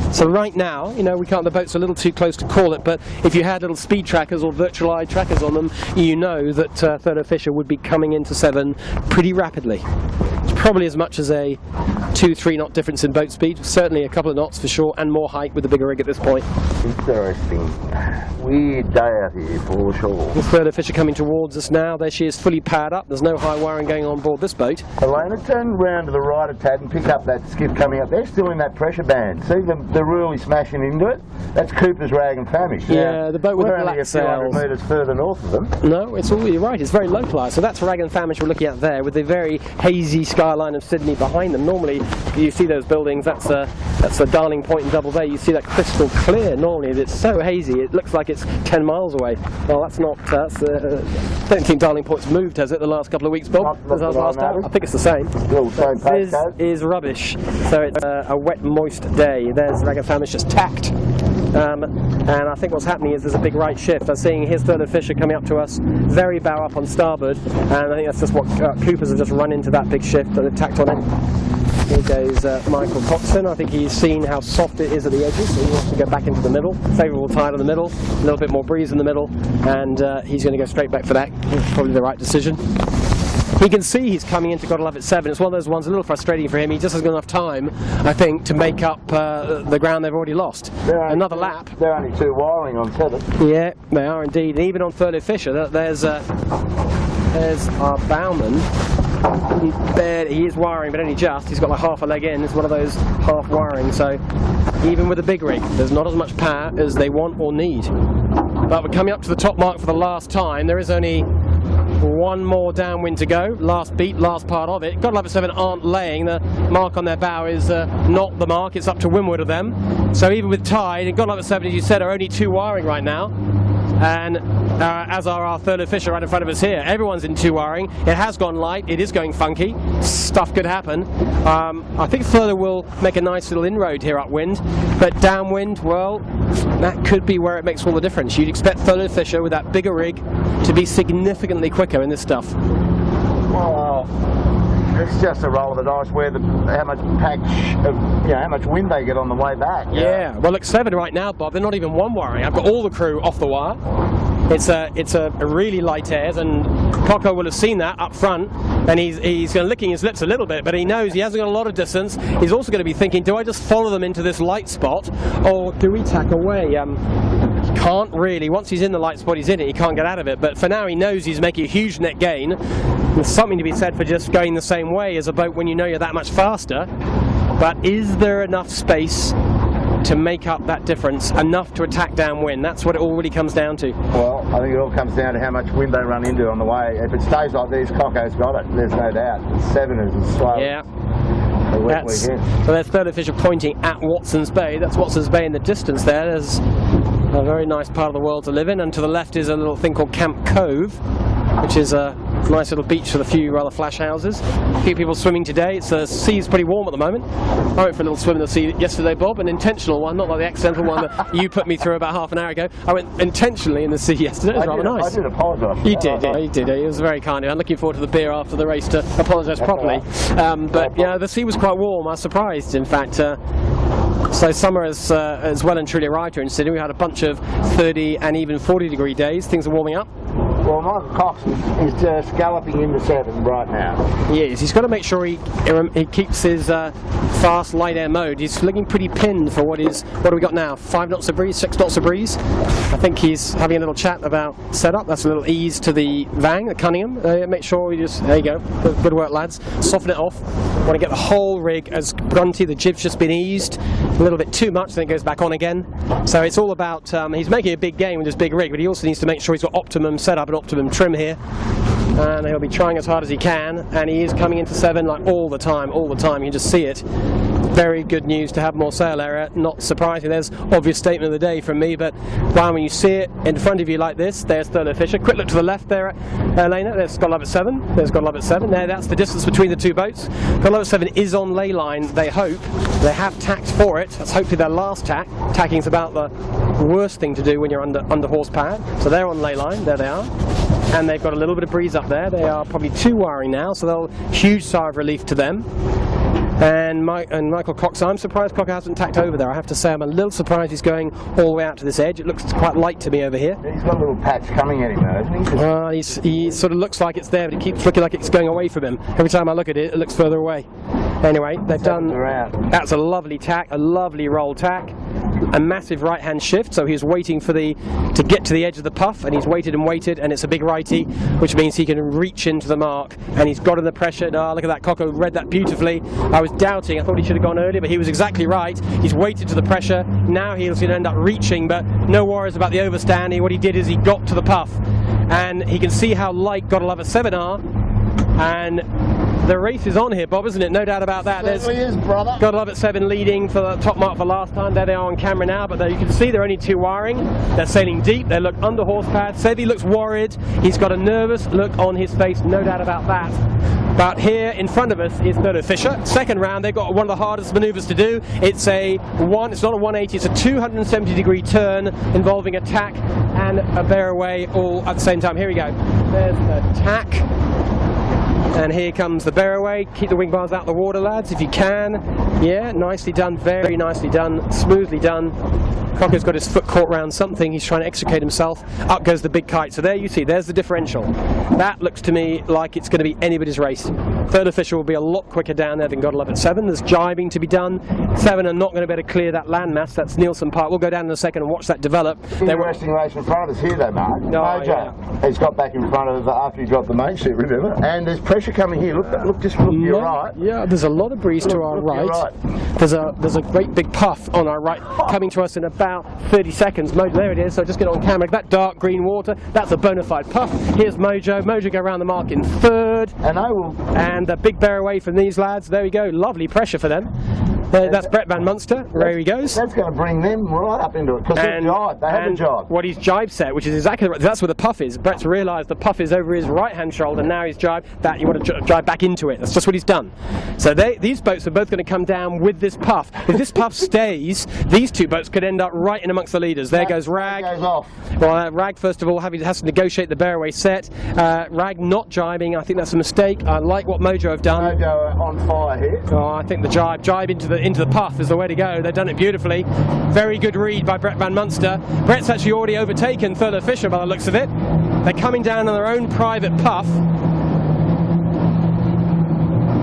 So right now, the boat's a little too close to call it, but if you had little speed trackers or virtual eye trackers on them, you know that Further Fisher would be coming into 7 pretty rapidly. It's probably as much as a 2-3 knot difference in boat speed, certainly a couple of knots for sure, and more height with the bigger rig at this point. Interesting. Weird day out here for sure. The Further Fisher coming towards us now. There she is, fully powered up. There's no high wiring going on board this boat. Elena, turn round to the right a tad and pick up that skiff coming up. They're still in that pressure band. See, they're really smashing into it. That's Cooper's Rag and Famish. Yeah, the boat with the black sails. We're only a few hundred metres further north of them. No, you're right. It's very localised. So that's Rag and Famish we're looking at there, with the very hazy skyline of Sydney behind them. Normally, you see those buildings. That's the Darling Point in Double Bay. You see that crystal clear. Normally, it's so hazy. It looks like it's 10 miles away. Well, that's not. Don't think Darling Point's moved, has it, the last couple of weeks, Bob? I think it's the same. Still the same postcode. This is rubbish. So it's a wet, moist day. There's Rag and Famish just tacked. And I think what's happening is there's a big right shift. I'm seeing his Further Fisher coming up to us, very bow up on starboard, and I think that's just what Coopers have just run into that big shift and attacked on it. Here goes Michael Coxon. I think he's seen how soft it is at the edges, so he wants to go back into the middle. Favourable tide in the middle, a little bit more breeze in the middle, and he's going to go straight back for that. It's probably the right decision. He can see he's coming into Gotta Love It 7. It's one of those ones a little frustrating for him. He just hasn't got enough time, I think, to make up the ground they've already lost. Another lap. They're only 2 wiring on 7. Yeah, they are indeed. And even on Further Fisher, there's our bowman. He is wiring, but only just. He's got like half a leg in. It's one of those half wiring. So even with a big rig, there's not as much power as they want or need. But we're coming up to the top mark for the last time. There is only one more downwind to go. Last beat, last part of it. Gotta Love It 7 aren't laying. The mark on their bow is not the mark. It's up to windward of them. So even with tide, Gotta Love It 7, as you said, are only 2 wiring right now. And as are our Further Fisher right in front of us here. Everyone's in 2 wiring. It has gone light. It is going funky. Stuff could happen. I think Further will make a nice little inroad here upwind, but downwind, well, that could be where it makes all the difference. You'd expect Further Fisher with that bigger rig to be significantly quicker in this stuff. Well, it's just a roll of the dice where how much patch of, how much wind they get on the way back. Yeah. Well, look, 7 right now, Bob. They're not even 1 wiring. I've got all the crew off the wire. It's a really light airs, and Coco will have seen that up front, and he's licking his lips a little bit, but he knows he hasn't got a lot of distance. He's also going to be thinking, do I just follow them into this light spot, or do we tack away? Can't really. Once he's in the light spot, he's in it. He can't get out of it. But for now, he knows he's making a huge net gain. There's something to be said for just going the same way as a boat when you know you're that much faster. But is there enough space to make up that difference enough to attack downwind. That's what it all really comes down to. Well, I think it all comes down to how much wind they run into on the way. If it stays like this, Coco's got it, there's no doubt. 7 is as slow. Yeah. So there's Third Fisher pointing at Watson's Bay. That's Watson's Bay in the distance there. There's a very nice part of the world to live in, and to the left is a little thing called Camp Cove, which is a nice little beach with a few rather flash houses. A few people swimming today. The sea's pretty warm at the moment. I went for a little swim in the sea yesterday, Bob, an intentional one, not like the accidental one that you put me through about half an hour ago. I went intentionally in the sea yesterday. It was rather nice. I did apologise. You did. It was very kind of you. I'm looking forward to the beer after the race to apologise properly. But yeah, the sea was quite warm. I was surprised, in fact. So summer has well and truly arrived here in Sydney. We had a bunch of 30 and even 40-degree days. Things are warming up. Well, Michael Cox is just galloping into 7 right now. He is. He's got to make sure he keeps his fast light air mode. He's looking pretty pinned for what do we got now? 5 knots of breeze, 6 knots of breeze. I think he's having a little chat about setup. That's a little ease to the Vang, the Cunningham. Make sure we just, there you go. Good work, lads. Soften it off. Want to get the whole rig as grunty. The jib's just been eased a little bit too much, then it goes back on again. So it's all about, he's making a big game with this big rig, but he also needs to make sure he's got optimum setup and optimum trim here. And he'll be trying as hard as he can, and he is coming into 7 like all the time. You can just see it. Very good news to have more sail area. Not surprising. There's obvious statement of the day from me, but wow, when you see it in front of you like this, there's Thurlow Fisher. Quick look to the left there, Lena. There's Scott Love at 7. There's Scott Love at 7. There, that's the distance between the two boats. Scott Love at 7 is on ley line. They hope. They have tacked for it. That's hopefully their last tack. Tacking's about the worst thing to do when you're under horsepower. So they're on ley line. There they are. And they've got a little bit of breeze up there. They are probably 2 wiring now, so they'll huge sigh of relief to them. And Michael Cox, I'm surprised Cox hasn't tacked over there. I have to say I'm a little surprised he's going all the way out to this edge. It looks quite light to me over here. He's got a little patch coming at him though, hasn't he? He sort of looks like it's there, but it keeps looking like it's going away from him. Every time I look at it, it looks further away. Anyway, they've done... That's a lovely tack, a lovely roll tack. A massive right-hand shift, so he's waiting for to get to the edge of the puff, and he's waited and waited, and it's a big righty, which means he can reach into the mark, and he's got in the pressure. Oh, look at that, Coco read that beautifully. I was doubting, I thought he should have gone earlier, but he was exactly right. He's waited to the pressure, now he's going to end up reaching, but no worries about the overstand. What he did is he got to the puff, and he can see how light Gotta Love at 7 are, and the race is on here, Bob, isn't it? No doubt about that. It certainly is, brother. Gotta Love at 7 leading for the top mark for last time. There they are on camera now, but you can see they're only 2 wiring. They're sailing deep. They look under horsepower. Seve looks worried. He's got a nervous look on his face, no doubt about that. But here in front of us is Thurlow Fisher. Second round, they've got one of the hardest manoeuvres to do. It's not a 180, it's a 270-degree turn involving a tack and a bear away all at the same time. Here we go. There's the tack. And here comes the bear away. Keep the wing bars out of the water, lads, if you can. Yeah, nicely done, very nicely done, smoothly done. Cocker's got his foot caught round something. He's trying to extricate himself. Up goes the big kite. So there you see, there's the differential. That looks to me like it's going to be anybody's race. Third Fisher will be a lot quicker down there than Gotta Love at 7. There's jibing to be done. 7 are not going to be able to clear that landmass. That's Nielsen Park. We'll go down in a second and watch that develop. Interesting race in front of us here though, Mark. Mojo has got back in front of after he dropped the main sheet, remember? And there's pressure coming here. Look just look to your right. Yeah, there's a lot of breeze to our right. There's a great big puff on our right coming to us in about 30 seconds. Mojo, there it is. So just get it on camera. That dark green water, that's a bona fide puff. Here's Mojo. Mojo go around the mark in 3rd. And the big bear away from these lads. There we go. Lovely pressure for them. That's Brett Van Munster. There he goes. That's going to bring them right up into it because they have a jibe. What he's jibe set, which is exactly right. That's where the puff is. Brett's realised the puff is over his right-hand shoulder. Now he's jibe that. You want to jibe back into it. That's just what he's done. So these boats are both going to come down with this puff. If this puff stays, these 2 boats could end up right in amongst the leaders. There goes Rag. Goes off. Well, Rag first of all has to negotiate the bear-away set. Rag not jibing. I think that's a mistake. I like what Mojo have done. Mojo on fire here. Oh, I think the jibe into the puff is the way to go. They've done it beautifully. Very good read by Brett Van Munster. Brett's actually already overtaken Thurlow Fisher by the looks of it. They're coming down on their own private puff.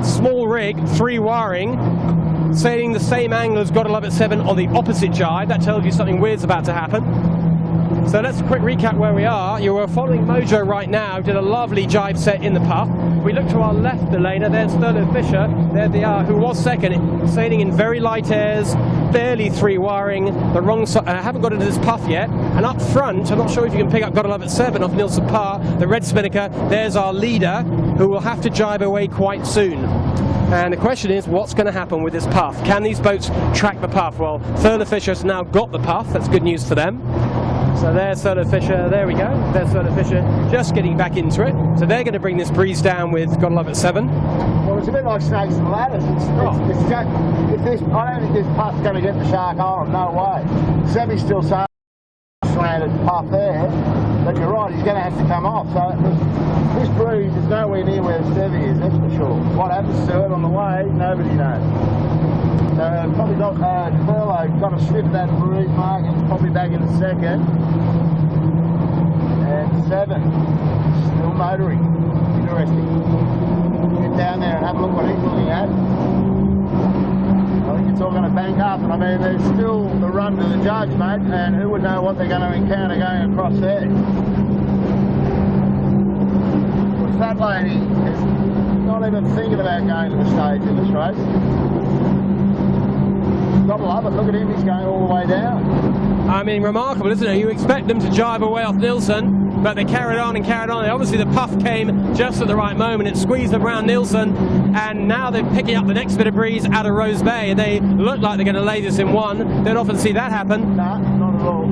Small rig, 3 wiring, sailing the same angle as Gotta Love at 7 on the opposite jibe. That tells you something weird's about to happen. So let's quick recap where we are. You are following Mojo right now, did a lovely jibe set in the puff. we look to our left, Elena, there's Thurlow Fisher, there they are, who was second, sailing in very light airs, barely three wiring, the wrong side, haven't got into this puff yet, and up front, I'm not sure if you can pick up Gotta Love It 7 off Nielsen Parr, the red spinnaker, there's our leader, who will have to jibe away quite soon. And the question is, what's going to happen with this puff? Can these boats track the puff? Well, Thurlow Fisher's now got the puff, that's good news for them. So there's Thurlow Fisher, there we go, there's Thurlow Fisher just getting back into it. So they're going to bring this breeze down with Gotta Love It 7. Well, it's a bit like snakes and ladders. It's just, if this, I don't think this puff's going to get the shark on, no way. Sevy's still saying slanted puff there, but you're right, he's going to have to come off. So this breeze is nowhere near where Sevy is, that's for sure. What happens to it on the way, nobody knows. So probably got Thurlow got a sniff of that breeze mark and probably back in a second. And 7, still motoring. Interesting. Get down there and have a look what he's looking at. I think it's all going to bank up, and I mean there's still the run to the judge, mate, and who would know what they're going to encounter going across there. The fat lady is not even thinking about going to the stage in this race. Gotta love it, look at him, he's going all the way down. I mean, remarkable, isn't it? You expect them to jibe away off Nielsen, but they carried on and carried on. Obviously the puff came just at the right moment, it squeezed them around Nielsen, and now they're picking up the next bit of breeze out of Rose Bay, and they look like they're going to lay this in one. Don't often see that happen. No, not at all.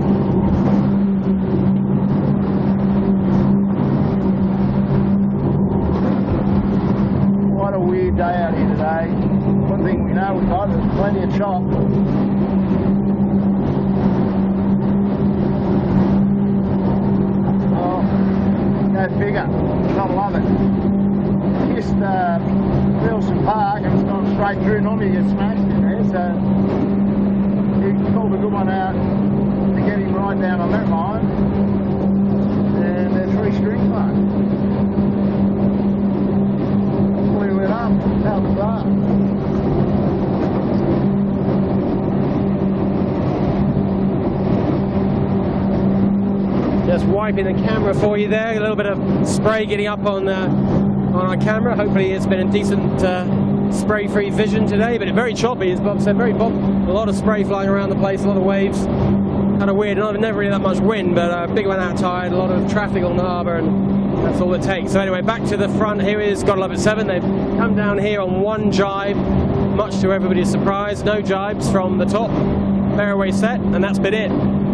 What a weird day out here today. One thing we know we've got is plenty of chop. Oh, go figure. Gotta love it. Kissed Nielsen Park and it's gone straight through. Normally you get smashed in there, so he called a good one out to get him right down on that line. And they're 3 strings, mate. Blew it up. How bizarre. Just wiping the camera for you there, a little bit of spray getting up on our camera. Hopefully it's been a decent spray-free vision today, but it's very choppy, as Bob said, very Bob. A lot of spray flying around the place, a lot of waves. Kind of weird, never really that much wind, but a big one out tide, a lot of traffic on the harbour, and that's all it takes. So anyway, back to the front, here is Gotta Love It 7. They've come down here on one jibe, much to everybody's surprise. No jibes from the top, fairway set, and that's been it.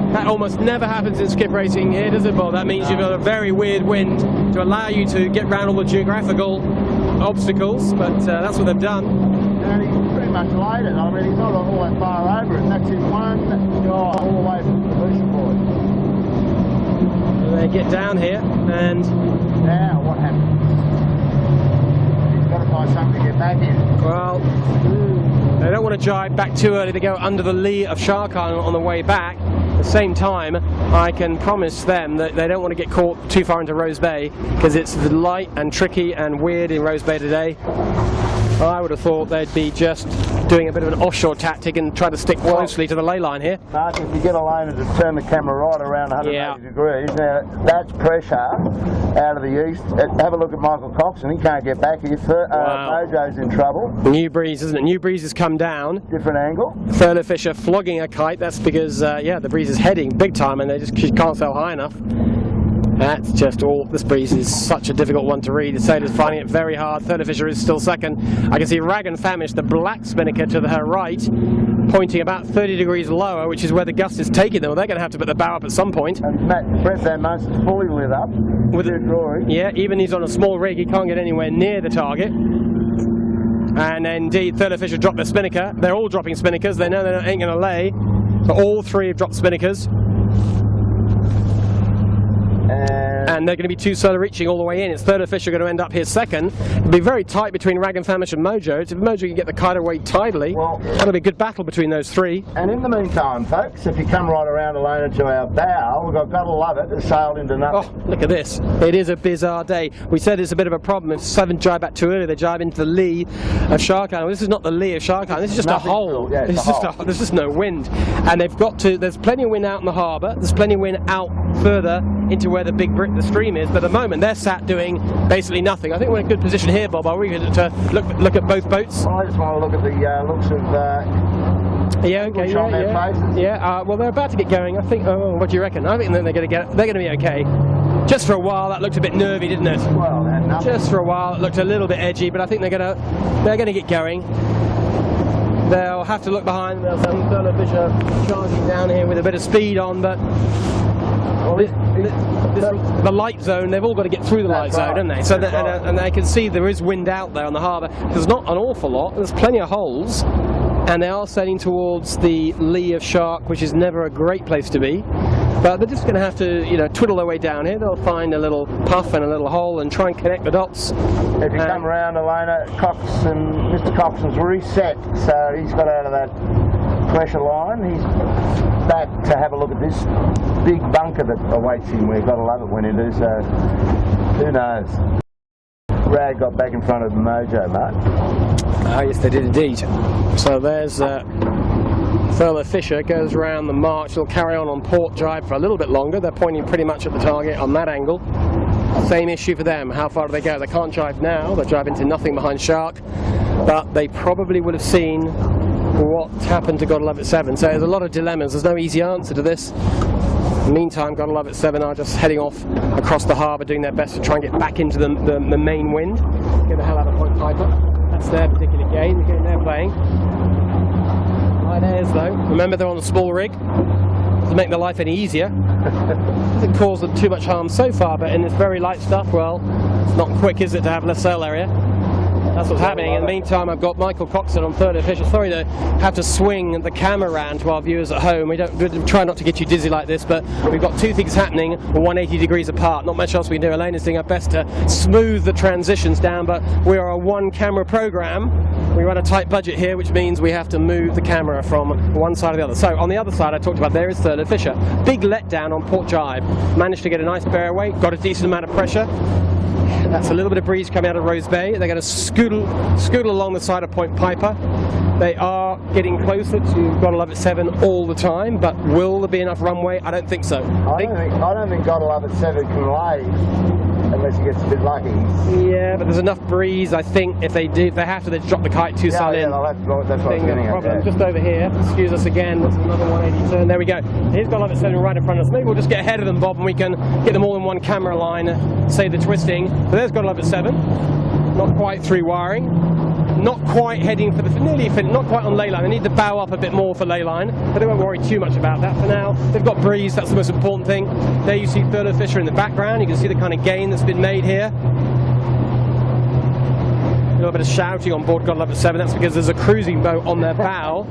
That almost never happens in skip racing here, does it, Bob? That means you've got a very weird wind to allow you to get around all the geographical obstacles, but that's what they've done. And he's pretty much laid it. I mean, he's not all that far over it. And that's in one shot all the way from the completion point. And they get down here, and now what happens? He's got to find something to get back in. Well, they don't want to jibe back too early. They go under the lee of Shark Island on the way back. At the same time, I can promise them that they don't want to get caught too far into Rose Bay, because it's light and tricky and weird in Rose Bay today. I would have thought they'd be just doing a bit of an offshore tactic and try to stick closely to the ley line here. Mark, if you get a loaner to turn the camera right around 180 degrees, now that's pressure out of the east. Have a look at Michael Coxon, he can't get back here. Mojo's in trouble. New breeze, isn't it? New breeze has come down. Different angle. Thurlow Fisher flogging a kite, that's because, yeah, the breeze is heading big time and she can't sail high enough. That's just all. This breeze is such a difficult one to read. The sailor's finding it very hard. Thurlow Fisher is still second. I can see Rag and Famish, the black spinnaker to her right, pointing about 30 degrees lower, which is where the gust is taking them. Well, they're going to have to put the bow up at some point. And Brett Van Muntz is fully lit up with their drawing. Yeah, even he's on a small rig. He can't get anywhere near the target. And indeed, Thurlow Fisher dropped their spinnaker. They're all dropping spinnakers. They know they ain't going to lay. So all 3 have dropped spinnakers. And they're going to be 2 solo reaching all the way in. It's Thurlow Fisher going to end up here second. It'll be very tight between Rag and Famish and Mojo. If Mojo can get the kite away tidily, that'll be a good battle between those 3. And in the meantime, folks, if you come right around alone to our bow, we've got Gotta Love It, it's sailed into nothing. Oh, look at this. It is a bizarre day. We said it's a bit of a problem. If 7 jibe back too early, they jibe into the lee of Shark Island. Well, this is not the lee of Shark Island. This is just a hole. Yeah, there's just no wind. And they've got to, there's plenty of wind out in the harbour. There's plenty of wind out further into where the stream is, but at the moment they're sat doing basically nothing. I think we're in a good position here, Bob. Are we going to look at both boats? I just want to look at the looks of yeah, okay, on their faces. Yeah. Well, they're about to get going. I think. Oh, what do you reckon? I think they're going to be okay. Just for a while, that looked a bit nervy, didn't it? Well, just for a while, it looked a little bit edgy, but I think they're going to get going. They'll have to look behind. There's some further fisher charging down here with a bit of speed on, but the light zone, they've all got to get through the light zone, don't they? So and they can see there is wind out there on the harbour. There's not an awful lot. There's plenty of holes, and they are sailing towards the lee of Shark, which is never a great place to be. But they're just going to have to, twiddle their way down here. They'll find a little puff and a little hole and try and connect the dots. If you come around, Elena, Mr. Coxon's reset, so he's got out of that pressure line. He's back to have a look at this big bunker that awaits him. We've got to love it when he do so. Who knows? Rag got back in front of Mojo, mate. Oh, yes, they did indeed. So there's Furlough Fisher goes around the march. They'll carry on port drive for a little bit longer. They're pointing pretty much at the target on that angle. Same issue for them. How far do they go? They can't drive now. They're driving to nothing behind Shark. But they probably would have seen what happened to God Love It 7. So there's a lot of dilemmas. There's no easy answer to this. In the meantime, God Love It 7 are just heading off across the harbour, doing their best to try and get back into the main wind. Get the hell out of Point Piper. That's their particular game. They're playing. Light airs though. Remember, they're on a small rig. Doesn't make their life any easier. Doesn't cause them too much harm so far, but in this very light stuff, well, it's not quick, is it, to have less sail area? That's what's happening. In the meantime, I've got Michael Coxon on third official. Sorry to have to swing the camera around to our viewers at home. We try not to get you dizzy like this, but we've got two things happening 180 degrees apart. Not much else we can do. Elena's doing her best to smooth the transitions down, but we are a one-camera program. We run a tight budget here, which means we have to move the camera from one side to the other. So on the other side, I talked about, there is Thurlow Fisher. Big letdown on Port Jibe. Managed to get a nice bearaway, got a decent amount of pressure. That's a little bit of breeze coming out of Rose Bay. They're going to scootle along the side of Point Piper. They are getting closer to Gotta Love It 7 all the time, but will there be enough runway? I don't think so. I don't think Gotta Love It 7 can lay unless he gets a bit lucky. Yeah, but there's enough breeze. I think if they have to, they drop the kite too sun in. Yeah, that's what I was getting at. Problem. Just over here. Excuse us again. That's another 180 turn. There we go. Here's Gotta Love It 7 right in front of us. Maybe we'll just get ahead of them, Bob, and we can get them all in one camera line. Save the twisting. So there's Gotta Love It 7. Not quite through wiring. Not quite heading for not quite on ley line. They need to bow up a bit more for ley line, but they won't worry too much about that for now. They've got breeze, that's the most important thing. There you see Thurlow Fisher in the background. You can see the kind of gain that's been made here. A little bit of shouting on board God Love It 7. That's because there's a cruising boat on their bow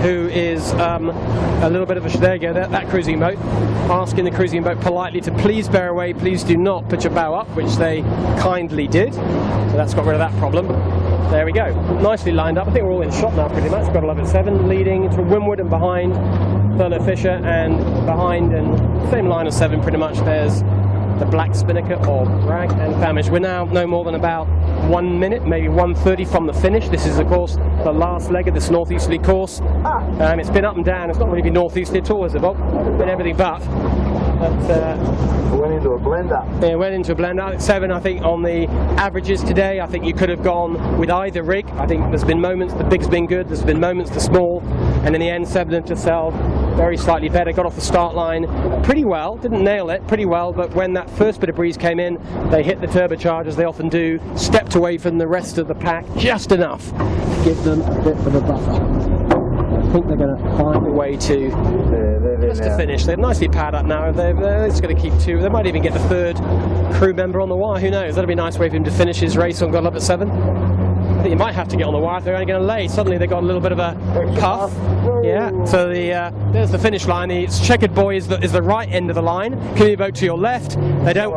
who is a little bit of a... There you go, that cruising boat. Asking the cruising boat politely to please bear away, please do not put your bow up, which they kindly did. So that's got rid of that problem. There we go. Nicely lined up. I think we're all in shot now pretty much. God Love It 7 leading to windward and behind Thurlow Fisher, and behind and same line as 7 pretty much. There's the Black Spinnaker or Rag and Famish. We're now no more than about 1 minute, maybe 1:30 from the finish. This is, of course, the last leg of this northeasterly course. It's been up and down. It's not really been northeasterly at all, is it, Bob? It's been everything but. It went into a blender. Yeah, it went into a blender. 7, I think, on the averages today. I think you could have gone with either rig. I think there's been moments the big's been good, there's been moments the small, and in the end 7 have just sailed very slightly better. Got off the start line pretty well, didn't nail it pretty well, but when that first bit of breeze came in, they hit the turbochargers, they often do, stepped away from the rest of the pack just enough to give them a bit of a buffer. I think they're going to find a way to finish. They're nicely paired up now. They're just going to keep 2. They might even get the 3rd crew member on the wire. Who knows? That'll be a nice way for him to finish his race on God Love It 7. I think you might have to get on the wire if they're only going to lay. Suddenly they've got a little bit of a puff. Yeah. So there's the finish line. The checkered buoy is the right end of the line. Canoe boat to your left. They don't.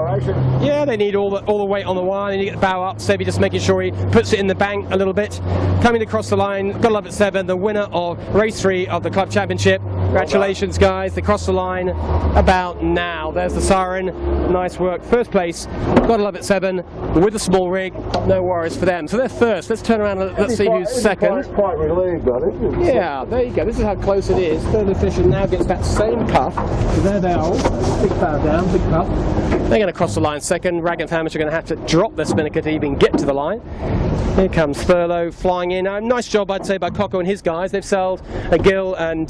Yeah, they need all the weight on the wire. They need to get the bow up. Sebi just making sure he puts it in the bank a little bit. Coming across the line. God Love It 7, the winner of race 3 of the club championship. Congratulations, guys. They crossed the line about now. There's the siren. Nice work. First place. Gotta love it, 7 with a small rig. No worries for them. So they're first. Let's turn around and let's see who's second. Quite relieved on it. Yeah, there you go. This is how close it is. Third official now gets that same puff. So there they are. Big power down, big puff. They're going to cross the line second. Rag and Famish are going to have to drop their spinnaker to even get to the line. Here comes Thurlow flying in. Nice job, I'd say, by Coco and his guys. They've sailed a Gill and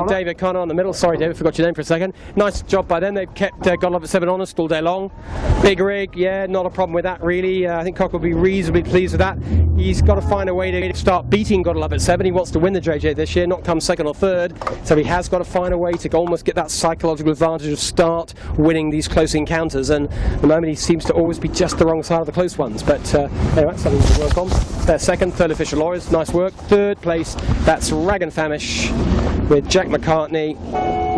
David Connor on the middle. Sorry, David, forgot your name for a second. Nice job by them. They've kept God Love It 7 honest all day long. Big rig, yeah, not a problem with that really. I think Coco will be reasonably pleased with that. He's got to find a way to start beating God Love It 7. He wants to win the JJ this year, not come second or third. So he has got to find a way to almost get that psychological advantage of start winning these close encounters. And at the moment he seems to always be just the wrong side of the close ones. But anyway, something to work on. Second, third official lawyers, nice work. Third place, that's Rag and Famish, with Jack McCartney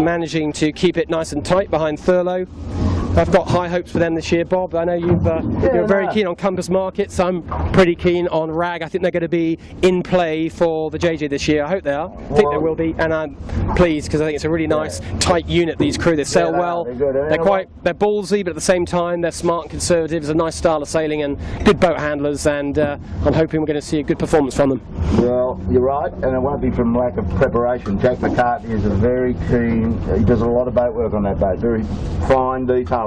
managing to keep it nice and tight behind Thurlow. I've got high hopes for them this year, Bob. I know you're very keen on Compass Markets. I'm pretty keen on Rag. I think they're going to be in play for the JJ this year. I hope they are. I think they will be, and I'm pleased because I think it's a really nice, tight unit. These crew, they sail well. They're ballsy, but at the same time they're smart and conservative. It's a nice style of sailing and good boat handlers. And I'm hoping we're going to see a good performance from them. Well, you're right, and it won't be from lack of preparation. Jack McCartney is a very keen. He does a lot of boat work on that boat. Very fine detailer.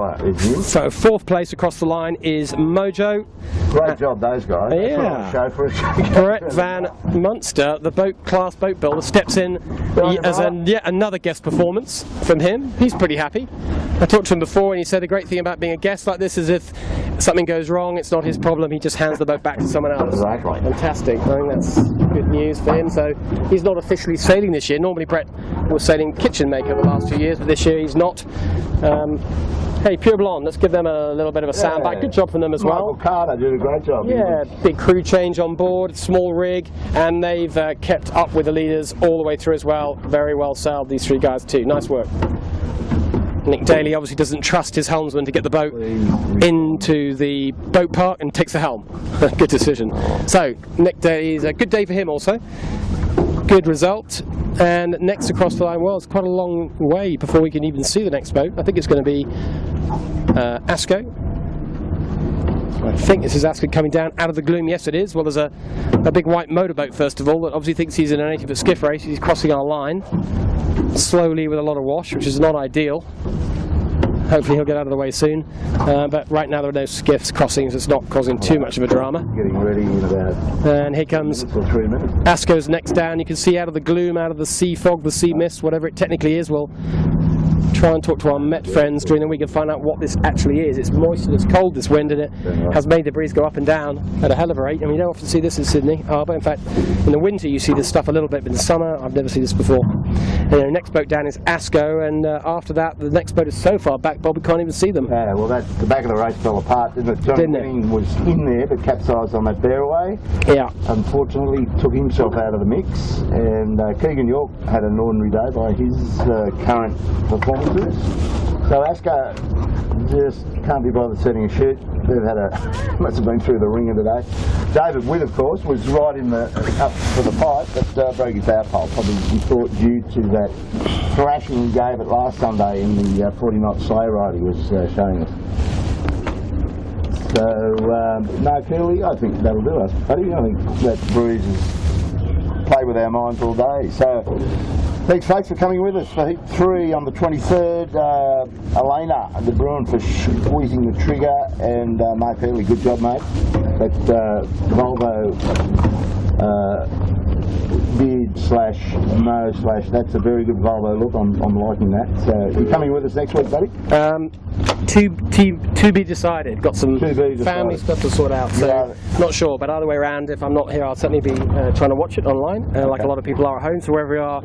So fourth place across the line is Mojo. Great job, those guys. Yeah. Show for Brett Van Munster, the class boat builder, steps in as yet another guest performance from him. He's pretty happy. I talked to him before and he said the great thing about being a guest like this is if something goes wrong, it's not his problem, he just hands the boat back to someone else. Exactly. Fantastic. I think that's good news for him. So he's not officially sailing this year. Normally Brett was sailing kitchen maker the last 2 years, but this year he's not. Hey, Pure Blonde, let's give them a little bit of a soundbite. Good job from them as well. Michael Carter did a great job. Yeah, big crew change on board, small rig, and they've kept up with the leaders all the way through as well. Very well sailed, these three guys too. Nice work. Nick Daly obviously doesn't trust his helmsman to get the boat into the boat park and takes the helm. Good decision. So, Nick Daly is a good day for him also. Good result. And next across the line, well, it's quite a long way before we can even see the next boat. I think it's going to be Asco. I think this is Asco coming down out of the gloom. Yes, it is. Well, there's a big white motorboat, first of all, that obviously thinks he's in an 80-foot skiff race. He's crossing our line slowly with a lot of wash, which is not ideal. Hopefully he'll get out of the way soon. But right now there are no skiffs crossing, so it's not causing too much of a drama. Getting ready in about. And here comes Asco's next down. You can see out of the gloom, out of the sea fog, the sea mist, whatever it technically is. We'll try and talk to our Met friends during the week and find out what this actually is. It's moist and it's cold, this wind, and it has made the breeze go up and down at a hell of a rate. I mean, you don't often see this in Sydney Harbour. In fact, in the winter you see this stuff a little bit, but in the summer I've never seen this before. And the next boat down is Asco, and after that the next boat is so far back, Bob, we can't even see them. Yeah, well, the back of the race fell apart, didn't it? John Winning was in there but capsized on that bearaway. Yeah. Unfortunately took himself out of the mix, and Keegan York had an ordinary day by his current performances. So Asco just can't be bothered setting a shoot. They've had must have been through the ringer today. David Witt, of course, was right in the up for the fight, but broke his bow pole, probably we thought due to that thrashing he gave it last Sunday in the 40-knot sleigh ride he was showing us. So no, clearly I think that'll do us, buddy. I think that breeze has played with our minds all day. So thanks, folks, for coming with us for Heat 3 on the 23rd. Elena, the Bruin, for squeezing the trigger, and Mark Hurley, good job, mate. That Volvo beard slash nose slash, that's a very good Volvo look. I'm liking that. So you coming with us next week, buddy? To be decided. Got some family stuff to sort out, so not sure, but either way around, if I'm not here I'll certainly be trying to watch it online, like a lot of people are at home. So wherever you are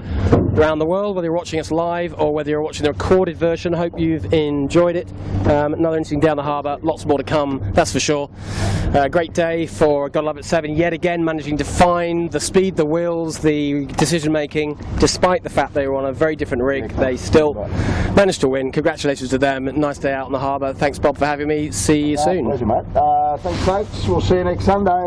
around the world, whether you're watching us live or whether you're watching the recorded version, I hope you've enjoyed it. Another interesting down the harbour, lots more to come, that's for sure. Great day for God Love It 7, yet again managing to find the speed, the wheels, the decision making. Despite the fact they were on a very different rig, they still managed to win. Congratulations to them. Nice day out on the harbour. Thanks, Bob, for having me. See you soon. Pleasure, mate. Thanks, folks. We'll see you next Sunday.